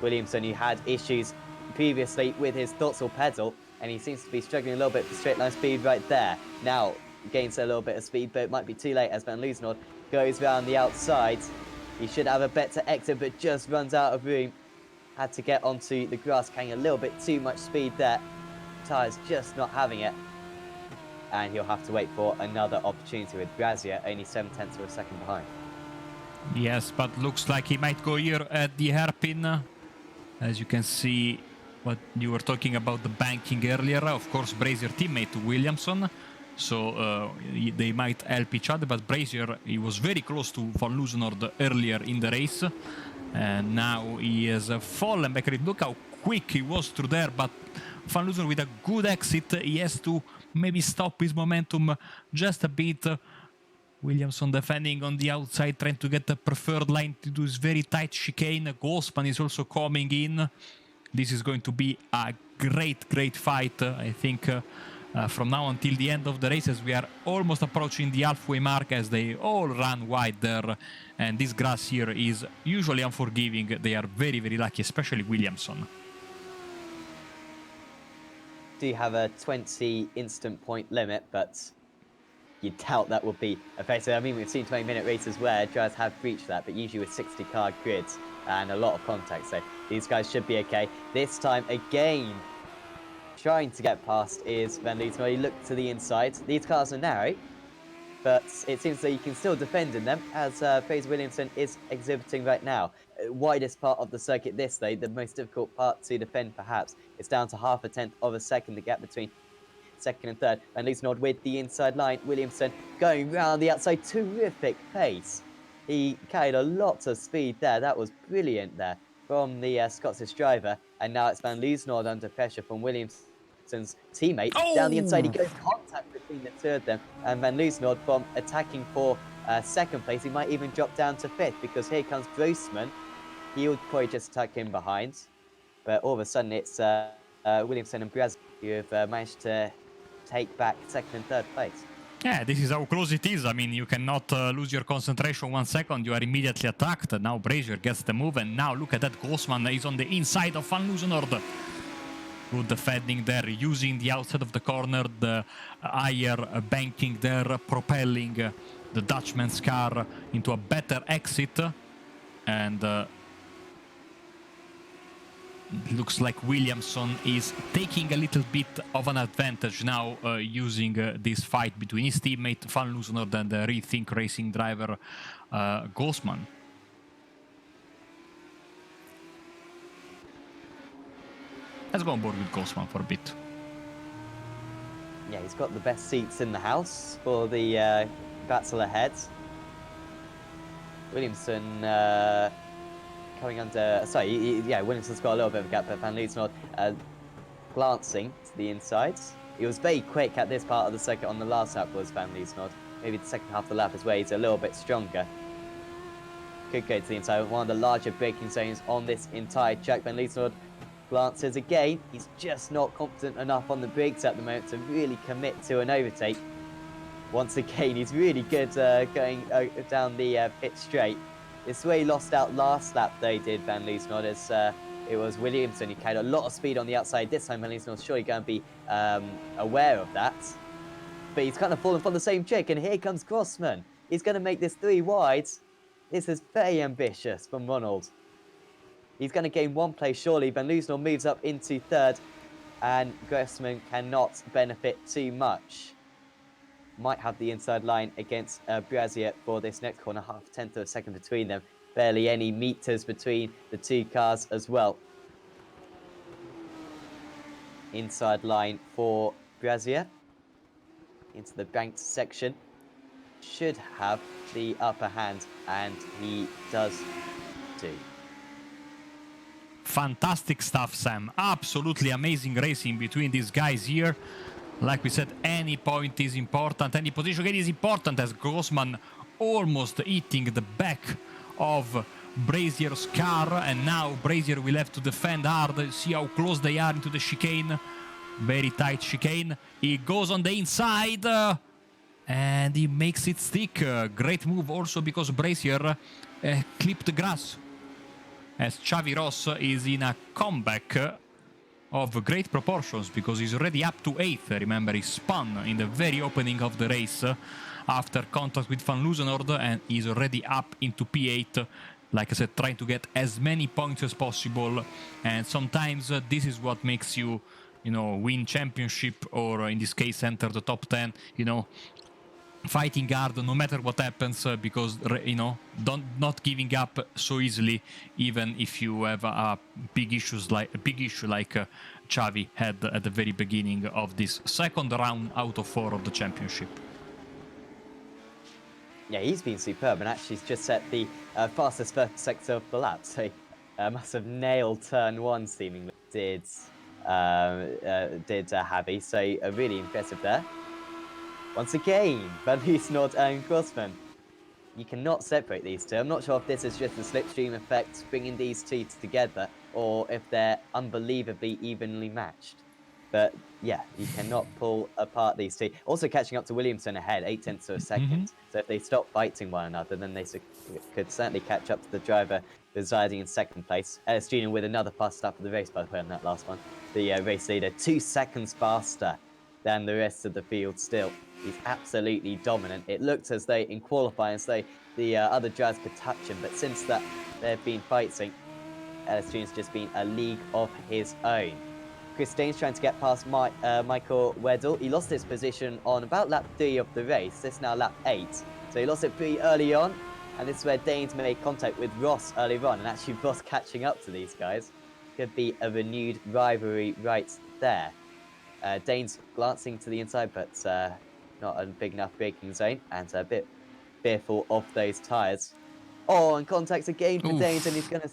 Williamson, who had issues previously with his throttle pedal, and he seems to be struggling a little bit for straight line speed right there. Now gains a little bit of speed, but it might be too late as Van Loosenor goes round the outside. He should have a better exit, but just runs out of room. Had to get onto the grass, carrying a little bit too much speed there. Tyres just not having it. And he'll have to wait for another opportunity with Grazia only 7 tenths of a second behind. Yes, but looks like he might go here at the hairpin. As you can see, what you were talking about the banking earlier. Of course, Brazier teammate Williamson. So they might help each other, but Brazier, he was very close to Van Loosenor earlier in the race. And now he has fallen back. Look how quick he was through there, but Van Loosenor with a good exit, he has to maybe stop his momentum just a bit. Williamson defending on the outside, trying to get the preferred line to do his very tight chicane. Goldspan is also coming in. This is going to be a great fight, I think, from now until the end of the race, as we are almost approaching the halfway mark, as they all run wide there. And this grass here is usually unforgiving. They are very lucky, especially Williamson. Do have a 20 instant point limit, but you doubt that would be effective. I mean, we've seen 20-minute races where drivers have breached that, but usually with 60-car grids and a lot of contact, so these guys should be okay. This time, again, trying to get past is Van Loosenor. He looked to the inside. These cars are narrow, but it seems that you can still defend in them, as Fraser Williamson is exhibiting right now. Widest part of the circuit this, though, the most difficult part to defend, perhaps. It's down to 0.5 tenth of a second, the gap between 2nd and 3rd. Van Loosenor with the inside line. Williamson going round the outside. Terrific pace. He carried a lot of speed there. That was brilliant there from the Scottish driver. And now it's Van Loosenor under pressure from Williamson's teammate. Down the inside, he goes contact between the two of them. And Van Loosenor from attacking for 2nd place. He might even drop down to 5th, because here comes Grossman. He'll probably just tuck him behind. But all of a sudden, it's Williamson and Braz who have managed to take back 2nd and 3rd place. Yeah, this is how close it is. I mean, you cannot lose your concentration 1 second. You are immediately attacked. Now Brazier gets the move, and now look at that. Grossman is on the inside of Van Loosenor. Good defending there, using the outside of the corner, the higher banking there, propelling the Dutchman's car into a better exit. And looks like Williamson is taking a little bit of an advantage now, using this fight between his teammate Van Loosenord and the Rethink Racing driver Gosman. Let's go on board with Gosman for a bit. Yeah, he's got the best seats in the house for the battle ahead. Williamson coming under... Sorry, yeah, Williamson's got a little bit of a gap, but Van Loosenord glancing to the inside. He was very quick at this part of the circuit on the last lap, was Van Loosenord. Maybe the second half of the lap is where he's a little bit stronger. Could go to the inside, one of the larger braking zones on this entire track. Van Loosenord glances again. He's just not confident enough on the brakes at the moment to really commit to an overtake. Once again, he's really good going down the pit straight. This way he lost out last lap, though, did Van Loosenord, as it was Williamson who carried a lot of speed on the outside. This time, Van Loosenord's surely going to be aware of that. But he's kind of fallen for the same trick, and here comes Grossman. He's going to make this 3 wide. This is very ambitious from Ronald. He's going to gain 1 place, surely. Van Loosenord moves up into 3rd, and Grossman cannot benefit too much. Might have the inside line against Brazier for this next corner, 0.5 of a second between them. Barely any meters between the 2 cars as well. Inside line for Brazier into the banked section. Should have the upper hand, and he does do. Fantastic stuff, Sam. Absolutely amazing racing between these guys here. Like we said, any point is important, any position gain is important, as Grossman almost hitting the back of Brazier's car, and now Brazier will have to defend hard. See how close they are into the chicane. Very tight chicane. He goes on the inside, and he makes it stick. Great move also because Brazier clipped the grass, as Xavi Ross is in a comeback of great proportions, because he's already up to 8th. Remember, he spun in the very opening of the race after contact with Van Loosenord, and he's already up into P8. Like I said, trying to get as many points as possible, and sometimes this is what makes you, win championship, or in this case, enter the top 10, fighting hard no matter what happens, because not giving up so easily, even if you have a big issue like Xavi had at the very beginning of this second round out of 4 of the championship. Yeah, he's been superb, and actually he's just set the fastest first sector of the lap, so must have nailed turn 1 seemingly. Did Javi, so really impressive there. Once again, Van Loosenord and Grossman. You cannot separate these two. I'm not sure if this is just a slipstream effect bringing these 2 together, or if they're unbelievably evenly matched. But yeah, you cannot pull apart these 2. Also catching up to Williamson ahead, 0.8 of a second. So if they stop fighting one another, then they could certainly catch up to the driver residing in 2nd place. Ellis Jr. with another fast start for the race, by the way, on that last one. The race leader, 2 seconds faster than the rest of the field still. He's absolutely dominant. It looked as though in qualifying, as though the other drivers could touch him, but since that they've been fighting, Ellis Jr.'s just been a league of his own. Chris Danes trying to get past Michael Weddle. He lost his position on about lap 3 of the race. This is now lap 8. So he lost it pretty early on, and this is where Danes made contact with Ross earlier on, and actually Ross catching up to these guys. Could be a renewed rivalry right there. Danes glancing to the inside, but not a big enough braking zone, and a bit fearful of those tyres. Oh, and contact again for Danes, and he's going to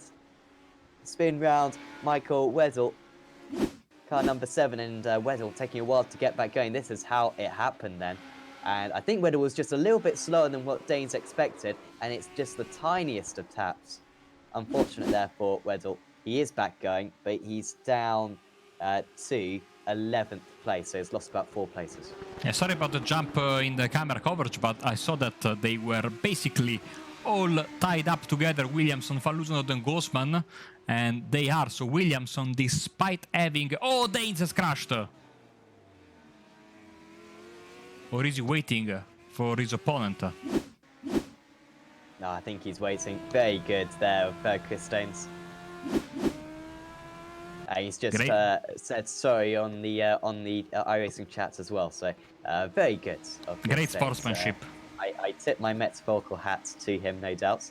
spin round Michael Weddle. Car number 7, and Weddle taking a while to get back going. This is how it happened then. And I think Weddle was just a little bit slower than what Danes expected, and it's just the tiniest of taps. Unfortunate there for Weddle. He is back going, but he's down to 11th place, so he's lost about 4 places. Yeah, sorry about the jump in the camera coverage, but I saw that they were basically all tied up together, Williamson, Van Loosenord and Gosman, and they are. So Williamson, despite having... Oh, Danes has crashed! Or is he waiting for his opponent? No, I think he's waiting. Very good there, Chris Danes. And he's just Great. said sorry on the iRacing chat as well. So very good. Of his Great set. sportsmanship. I tip my metaphorical hat to him, no doubt.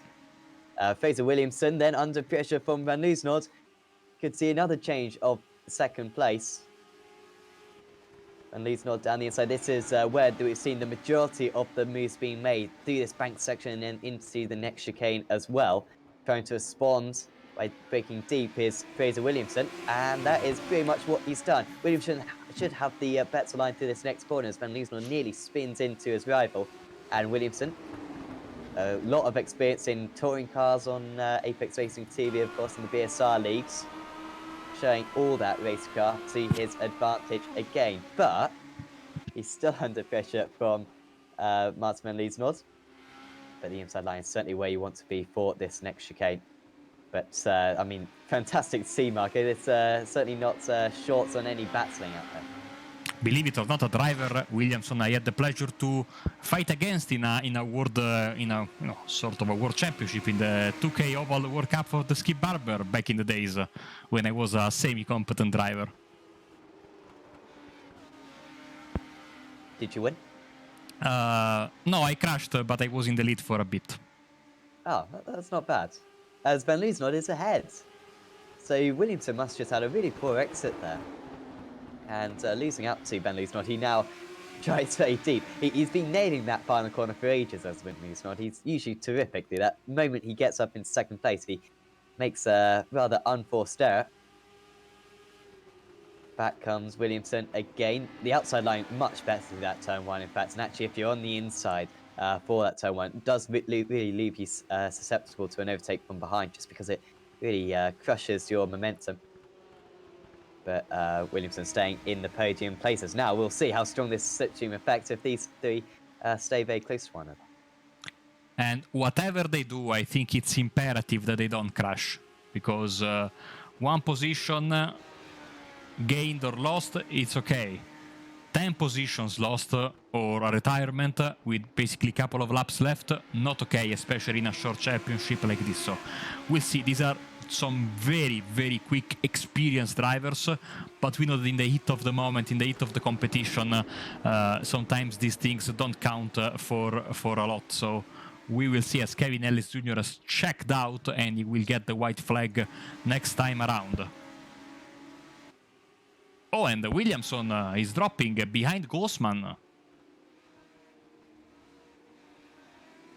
Fraser Williamson then under pressure from Van Liesnoord. Could see another change of second place. Van Liesnoord down the inside. This is where we've seen the majority of the moves being made through this bank section and then into the next chicane as well. Trying to respond by breaking deep is Fraser Williamson, and that is pretty much what he's done. Williamson should have the better line through this next corner as Van Liesnoord nearly spins into his rival. And Williamson, a lot of experience in touring cars on Apex Racing TV, of course, in the BSR leagues, showing all that race car to his advantage again. But he's still under pressure from Martin Van Liesnoord. But the inside line is certainly where you want to be for this next chicane. But, I mean, fantastic to see, Marco. It's certainly not shorts on any battling out there. Believe it or not, a driver Williamson I had the pleasure to fight against in a world sort of a world championship in the 2K Oval World Cup for the Skip Barber back in the days when I was a semi-competent driver. Did you win? No, I crashed, but I was in the lead for a bit. Oh, that's not bad. As Van Liesnoord is ahead. So Williamson must just had a really poor exit there. And losing out to Van Liesnoord, he now drives very deep. He's been nailing that final corner for ages as Van Liesnoord. He's usually terrific through that moment he gets up in second place. He makes a rather unforced error. Back comes Williamson again. The outside line much better through that turn one, in fact. And actually, if you're on the inside for that turn one, it does really leave you susceptible to an overtake from behind, just because it really crushes your momentum. But Williamson staying in the podium places. Now we'll see how strong this slipstream effect if these three stay very close to one another. And whatever they do, I think it's imperative that they don't crash, because one position gained or lost, it's okay. 10 positions lost or a retirement with basically a couple of laps left, not okay, especially in a short championship like this. So we'll see. These are some very, very quick, experienced drivers, but we know that in the heat of the moment, in the heat of the competition, sometimes these things don't count for a lot. So we will see as Kevin Ellis Jr. has checked out and he will get the white flag next time around. Oh, and Williamson is dropping behind Grossman.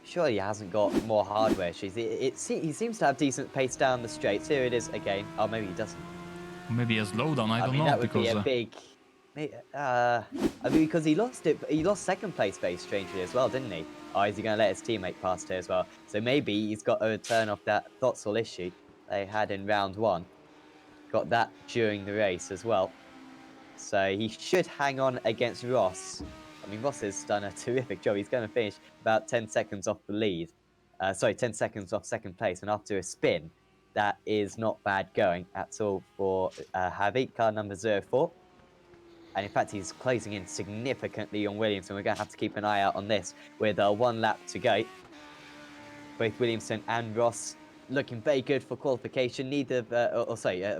Sure, he hasn't got more hardware issues. He seems to have decent pace down the straights. Here it is again. Oh, maybe he doesn't. Maybe a slowdown, I don't know. That would because be a big... I mean, because he lost it. He lost second place very strangely as well, didn't he? Or is he going to let his teammate past here as well? So maybe he's got a return off that Thotzal issue they had in round one. Got that during the race as well. So he should hang on against Ross. I mean, Ross has done a terrific job. He's going to finish about 10 seconds off the lead. 10 seconds off second place. And after a spin, that is not bad going at all for Javi, car number 04. And in fact, he's closing in significantly on Williamson. We're going to have to keep an eye out on this with 1 lap to go. Both Williamson and Ross looking very good for qualification.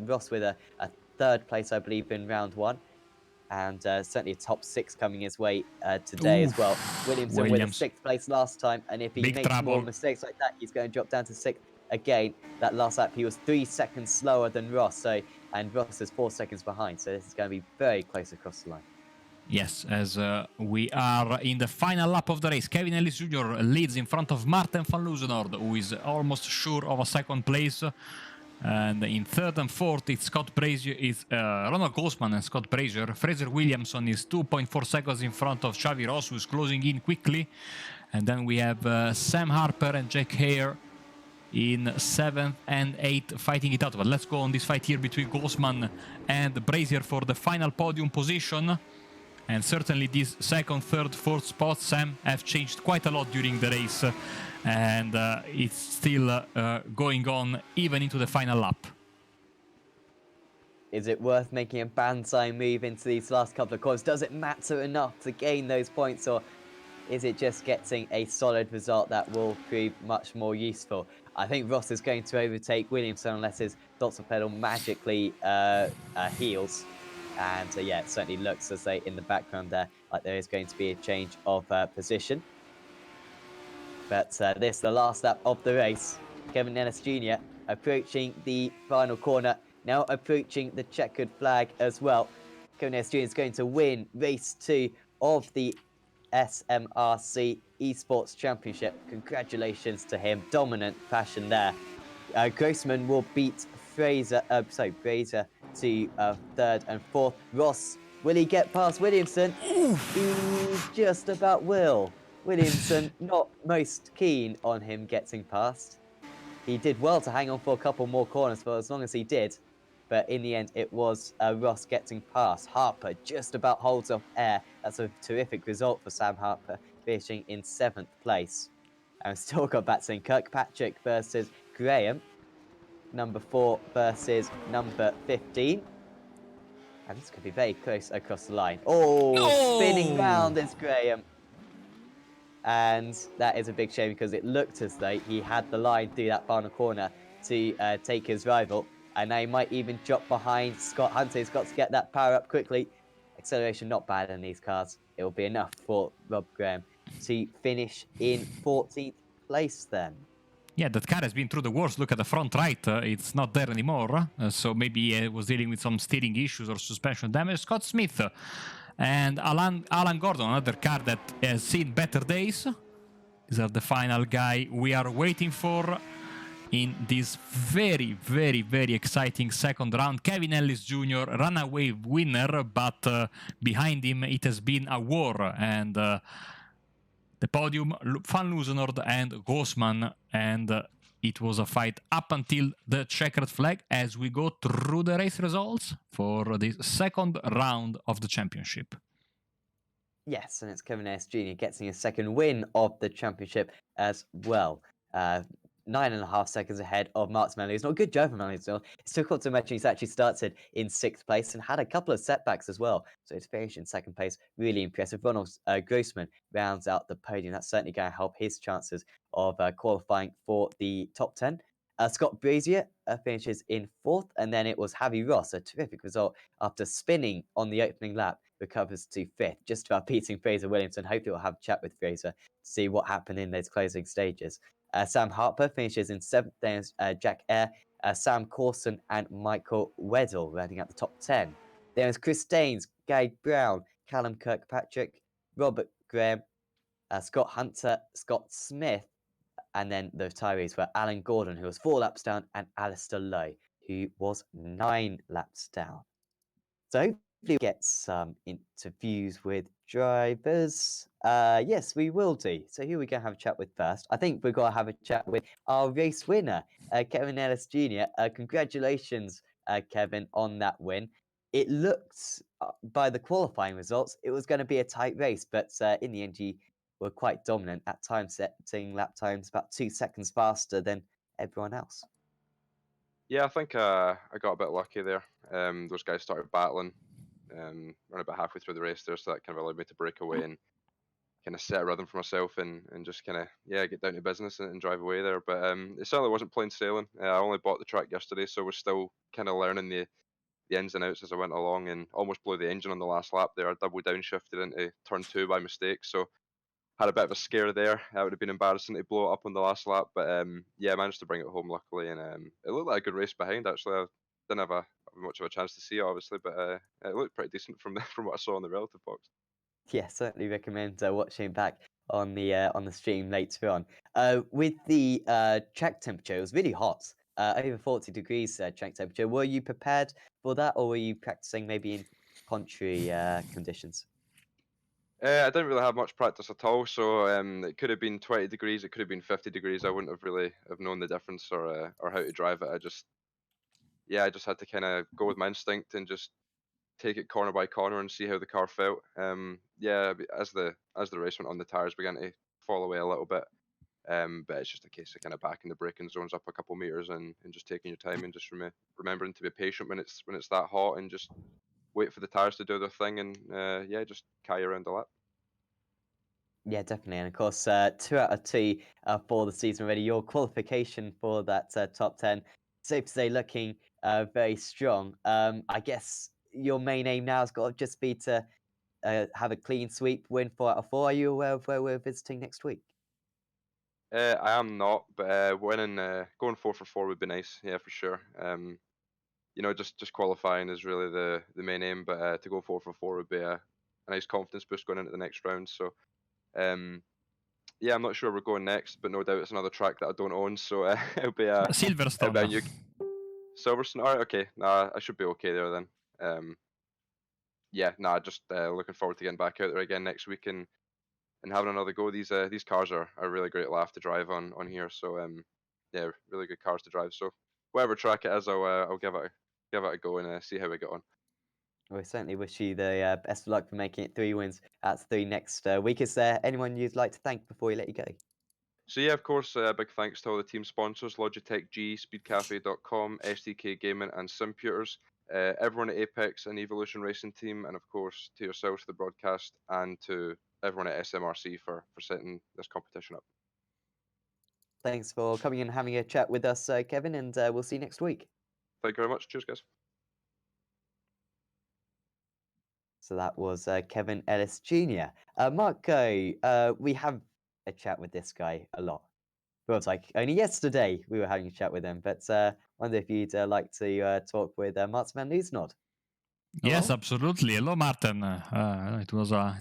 Ross with a third place, I believe, in round one. And certainly a top 6 coming his way today as well. Williamson with a 6th place last time. And if he makes more mistakes like that, he's going to drop down to 6th again. That last lap, he was 3 seconds slower than Ross. And Ross is 4 seconds behind. So this is going to be very close across the line. Yes, as we are in the final lap of the race. Kevin Ellis Jr. leads in front of Martin van Liesnoord, who is almost sure of a 2nd place. And in 3rd and 4th, it's Scott Brazier, it's Ronald Grossman and Scott Brazier. Fraser Williamson is 2.4 seconds in front of Xavi Ross, who is closing in quickly. And then we have Sam Harper and Jack Hare in 7th and 8th fighting it out. But let's go on this fight here between Grossman and Brazier for the final podium position. And certainly these 2nd, 3rd, 4th spots, Sam, have changed quite a lot during the race. And it's still going on even into the final lap. Is it worth making a banzai move into these last couple of corners? Does it matter enough to gain those points, or is it just getting a solid result that will prove much more useful? I think Ross is going to overtake Williamson unless his dots pedal magically heals. And yeah, it certainly looks as though in the background there, like there is going to be a change of position. But this is the last lap of the race. Kevin Ellis Jr. approaching the final corner, now approaching the checkered flag as well. Kevin Ellis Jr. is going to win race 2 of the SMRC Esports Championship. Congratulations to him. Dominant fashion there. Grossman will beat Brazier to 3rd and 4th. Ross, will he get past Williamson? He just about will. Williamson not most keen on him getting past. He did well to hang on for a couple more corners for as long as he did. But in the end, it was Ross getting past. Harper just about holds off air. That's a terrific result for Sam Harper, finishing in 7th place. And we've still got battling Kirkpatrick versus Graham. Number 4 versus number 15. And this could be very close across the line. Oh, spinning round is Graham. And that is a big shame because it looked as though he had the line through that final corner to take his rival. And now he might even drop behind Scott Hunter. He's got to get that power up quickly. Acceleration not bad in these cars. It will be enough for Rob Graham to finish in 14th place then. Yeah, that car has been through the worst. Look at the front right. It's not there anymore. So maybe he was dealing with some steering issues or suspension damage. Scott Smith and Alan Gordon, another car that has seen better days. These are the final guy we are waiting for in this very, very, very exciting second round. Kevin Ellis Jr., runaway winner, but behind him it has been a war. And the podium, Van Loosenord and Grossman, and it was a fight up until the checkered flag as we go through the race results for the second round of the championship. Yes, and it's Kevin S. Jr. getting a second win of the championship as well. 9.5 seconds ahead of Mark Manley. It's not a good job for Manley as well. It's difficult to imagine he's actually started in 6th place and had a couple of setbacks as well. So it's finished in 2nd place. Really impressive. Ronald Grossman rounds out the podium. That's certainly going to help his chances of qualifying for the top 10. Scott Brazier finishes in 4th, and then it was Javi Ross, a terrific result after spinning on the opening lap, recovers to 5th, just about beating Fraser Williamson. Hopefully we'll have a chat with Fraser to see what happened in those closing stages. Sam Harper finishes in 7th, then Jack Eyre, Sam Corson, and Michael Weddle rounding out the top 10. There's Chris Daines, Guy Brown, Callum Kirkpatrick, Robert Graham, Scott Hunter, Scott Smith, and then the retirees were Alan Gordon, who was 4 laps down, and Alistair Lowe, who was 9 laps down. So hopefully we'll get some interviews with drivers. Yes, we will do. So who are we going to have a chat with first? I think we're going to have a chat with our race winner, Kevin Ellis Jr. Congratulations, Kevin, on that win. It looked, by the qualifying results, it was going to be a tight race, but in the end, you were quite dominant at times, setting lap times about 2 seconds faster than everyone else. Yeah, I think I got a bit lucky there. Those guys started battling, around about halfway through the race there, so that kind of allowed me to break away and kind of set a rhythm for myself and just kind of get down to business and drive away there. But it certainly wasn't plain sailing. I only bought the track yesterday, so we're still kind of learning the ins and outs as I went along, and almost blew the engine on the last lap there. I double downshifted into turn 2 by mistake, so had a bit of a scare there. That would have been embarrassing to blow it up on the last lap, but I managed to bring it home luckily, and it looked like a good race behind actually. I didn't have much of a chance to see it obviously, but it looked pretty decent from from what I saw in the relative box. Yeah, certainly recommend watching back on the stream later on. With the track temperature, it was really hot, over 40 degrees track temperature. Were you prepared for that, or were you practicing maybe in contrary conditions? I didn't really have much practice at all, so it could have been 20 degrees, it could have been 50 degrees. I wouldn't have really have known the difference or how to drive it. I just had to kind of go with my instinct and just take it corner by corner and see how the car felt. As the race went on, the tires began to fall away a little bit. But it's just a case of kind of backing the braking zones up a couple meters and just taking your time and just remembering to be patient when it's that hot and just wait for the tires to do their thing and just carry around the lap. Yeah, definitely. And of course, 2 out of 2 for the season already. Your qualification for that top 10, safe to say, looking very strong. I guess your main aim now has got to just be to have a clean sweep, win 4 out of 4. Are you aware of where we're visiting next week? I am not, but winning, going 4 for 4 would be nice. Yeah, for sure. Just qualifying is really the main aim, but to go 4 for 4 would be a nice confidence boost going into the next round. So, yeah, I'm not sure where we're going next, but no doubt it's another track that I don't own. So it'll be a Silverstone. new Silverstone. All right, okay. Nah, I should be okay there then. Yeah, nah, just looking forward to getting back out there again next week and having another go. These cars are a really great laugh to drive on here. So yeah, really good cars to drive. So whatever track it is, I'll give it a go and see how we get on. We certainly wish you the best of luck for making it 3 wins at 3 next week. Is there anyone you'd like to thank before we let you go? So yeah, of course, big thanks to all the team sponsors: Logitech G, SpeedCafe.com, STK Gaming, and Simputers. Everyone at Apex and Evolution Racing Team, and of course to yourselves, the broadcast, and to everyone at SMRC for setting this competition up. Thanks for coming and having a chat with us, Kevin, and we'll see you next week. Thank you very much. Cheers, guys. So that was Kevin Ellis Jr. Marco, we have a chat with this guy a lot. Feels like only yesterday we were having a chat with him, but wonder if you'd like to talk with Martin van Nieuwsnod. Yes, Hello? absolutely. Hello, Martin. It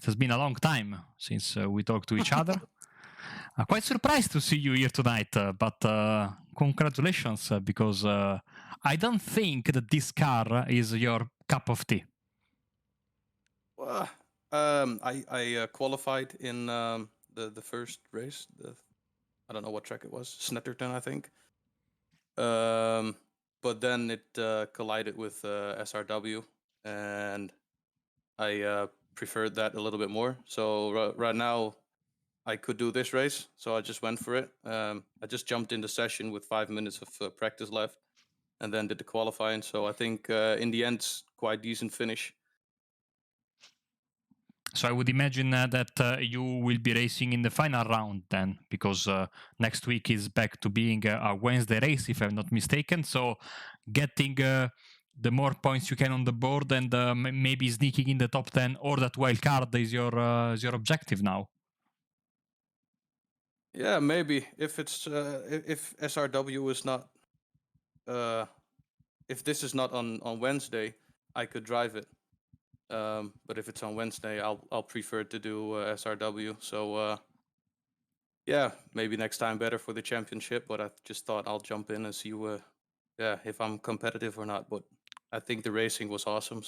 has been a long time since we talked to each other. Quite surprised to see you here tonight, but congratulations, because I don't think that this car is your cup of tea. Well, I qualified in the first race. I don't know what track it was, Snetterton, I think. But then it collided with SRW, and I preferred that a little bit more. So right now, I could do this race, so I just went for it. I just jumped in the session with 5 minutes of practice left, and then did the qualifying. So I think in the end, quite decent finish. So I would imagine that you will be racing in the final round then, because next week is back to being a Wednesday race, if I'm not mistaken. So getting the more points you can on the board and maybe sneaking in the top 10 or that wild card is your objective now. Yeah, maybe if it's if SRW is not if this is not on Wednesday, I could drive it. But if it's on Wednesday, I'll prefer to do SRW. So yeah, maybe next time better for the championship. But I just thought I'll jump in and see if I'm competitive or not. But I think the racing was awesome.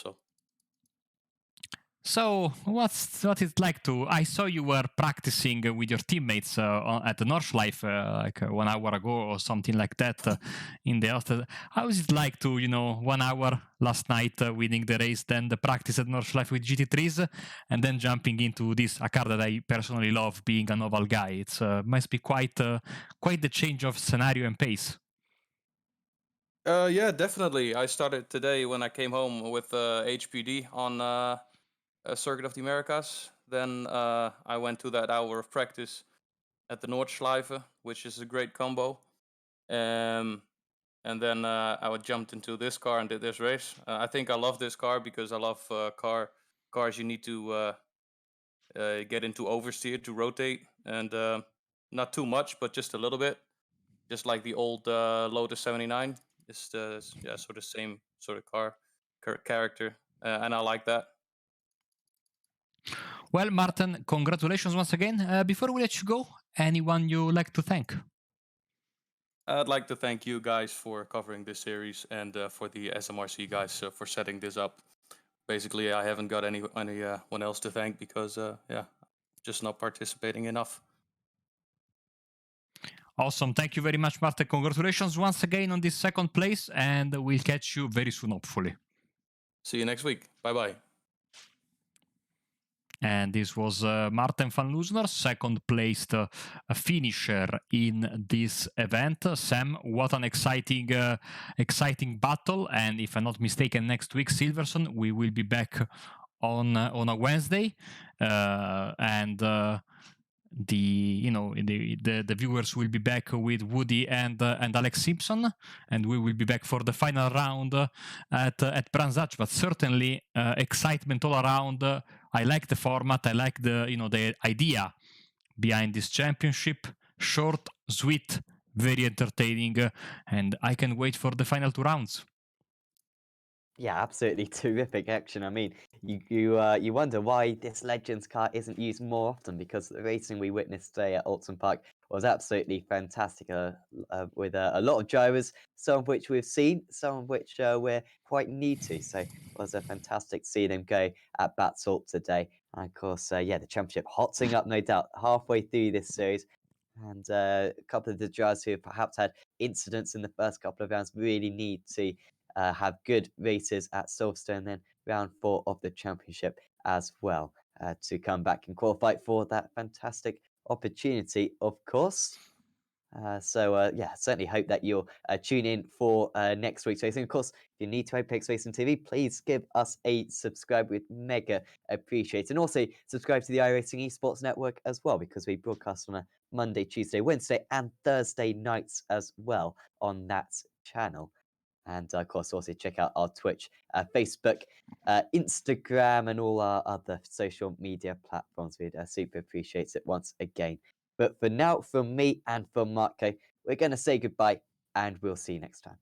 So what it's like to? I saw you were practicing with your teammates at the Nordschleife like 1 hour ago or something like that in the after. How is it like to 1 hour last night winning the race, then the practice at Nordschleife with GT3s, and then jumping into this a car that I personally love, being an oval guy. It's must be quite the change of scenario and pace. Yeah, definitely. I started today when I came home with HPD on Circuit of the Americas. Then I went to that hour of practice at the Nordschleife, which is a great combo. And then I jumped into this car and did this race. I think I love this car because I love cars you need to get into oversteer to rotate, and not too much, but just a little bit, just like the old Lotus 79. It's sort of same sort of car character, and I like that. Well, Martin, congratulations once again. Before we let you go, anyone you like to thank? I'd like to thank you guys for covering this series, and for the SMRC guys for setting this up. Basically, I haven't got anyone else to thank because, just not participating enough. Awesome. Thank you very much, Martin. Congratulations once again on this second place, and we'll catch you very soon, hopefully. See you next week. Bye-bye. And this was Martin van Loosner, second placed finisher in this event. Sam, what an exciting battle. And if I'm not mistaken, next week, Silverstone, we will be back on a Wednesday. And the viewers will be back with Woody and Alex Simpson, and we will be back for the final round at Brands Hatch. But certainly excitement all around. I like the format. I like the idea behind this championship. Short, sweet, very entertaining, and I can wait for the final 2 rounds. Yeah, absolutely terrific action. I mean, you wonder why this Legends car isn't used more often, because the racing we witnessed today at Oulton Park was absolutely fantastic, with a lot of drivers, some of which we've seen, some of which we're quite new to. So it was fantastic to see them go at Batsalt today. And of course, yeah, the championship hotting up, no doubt, halfway through this series. And a couple of the drivers who have perhaps had incidents in the first couple of rounds really need to have good races at Silverstone, then round 4 of the championship as well, to come back and qualify for that fantastic opportunity, of course. Yeah, certainly hope that you'll tune in for next week's racing. Of course, if you're new to Apex Racing TV, please give us a subscribe. We'd mega appreciate it. And also subscribe to the iRacing Esports Network as well, because we broadcast on a Monday, Tuesday, Wednesday, and Thursday nights as well on that channel. And of course, also check out our Twitch, Facebook, Instagram, and all our other social media platforms. We'd super appreciate it once again. But for now, from me and from Marco, we're going to say goodbye, and we'll see you next time.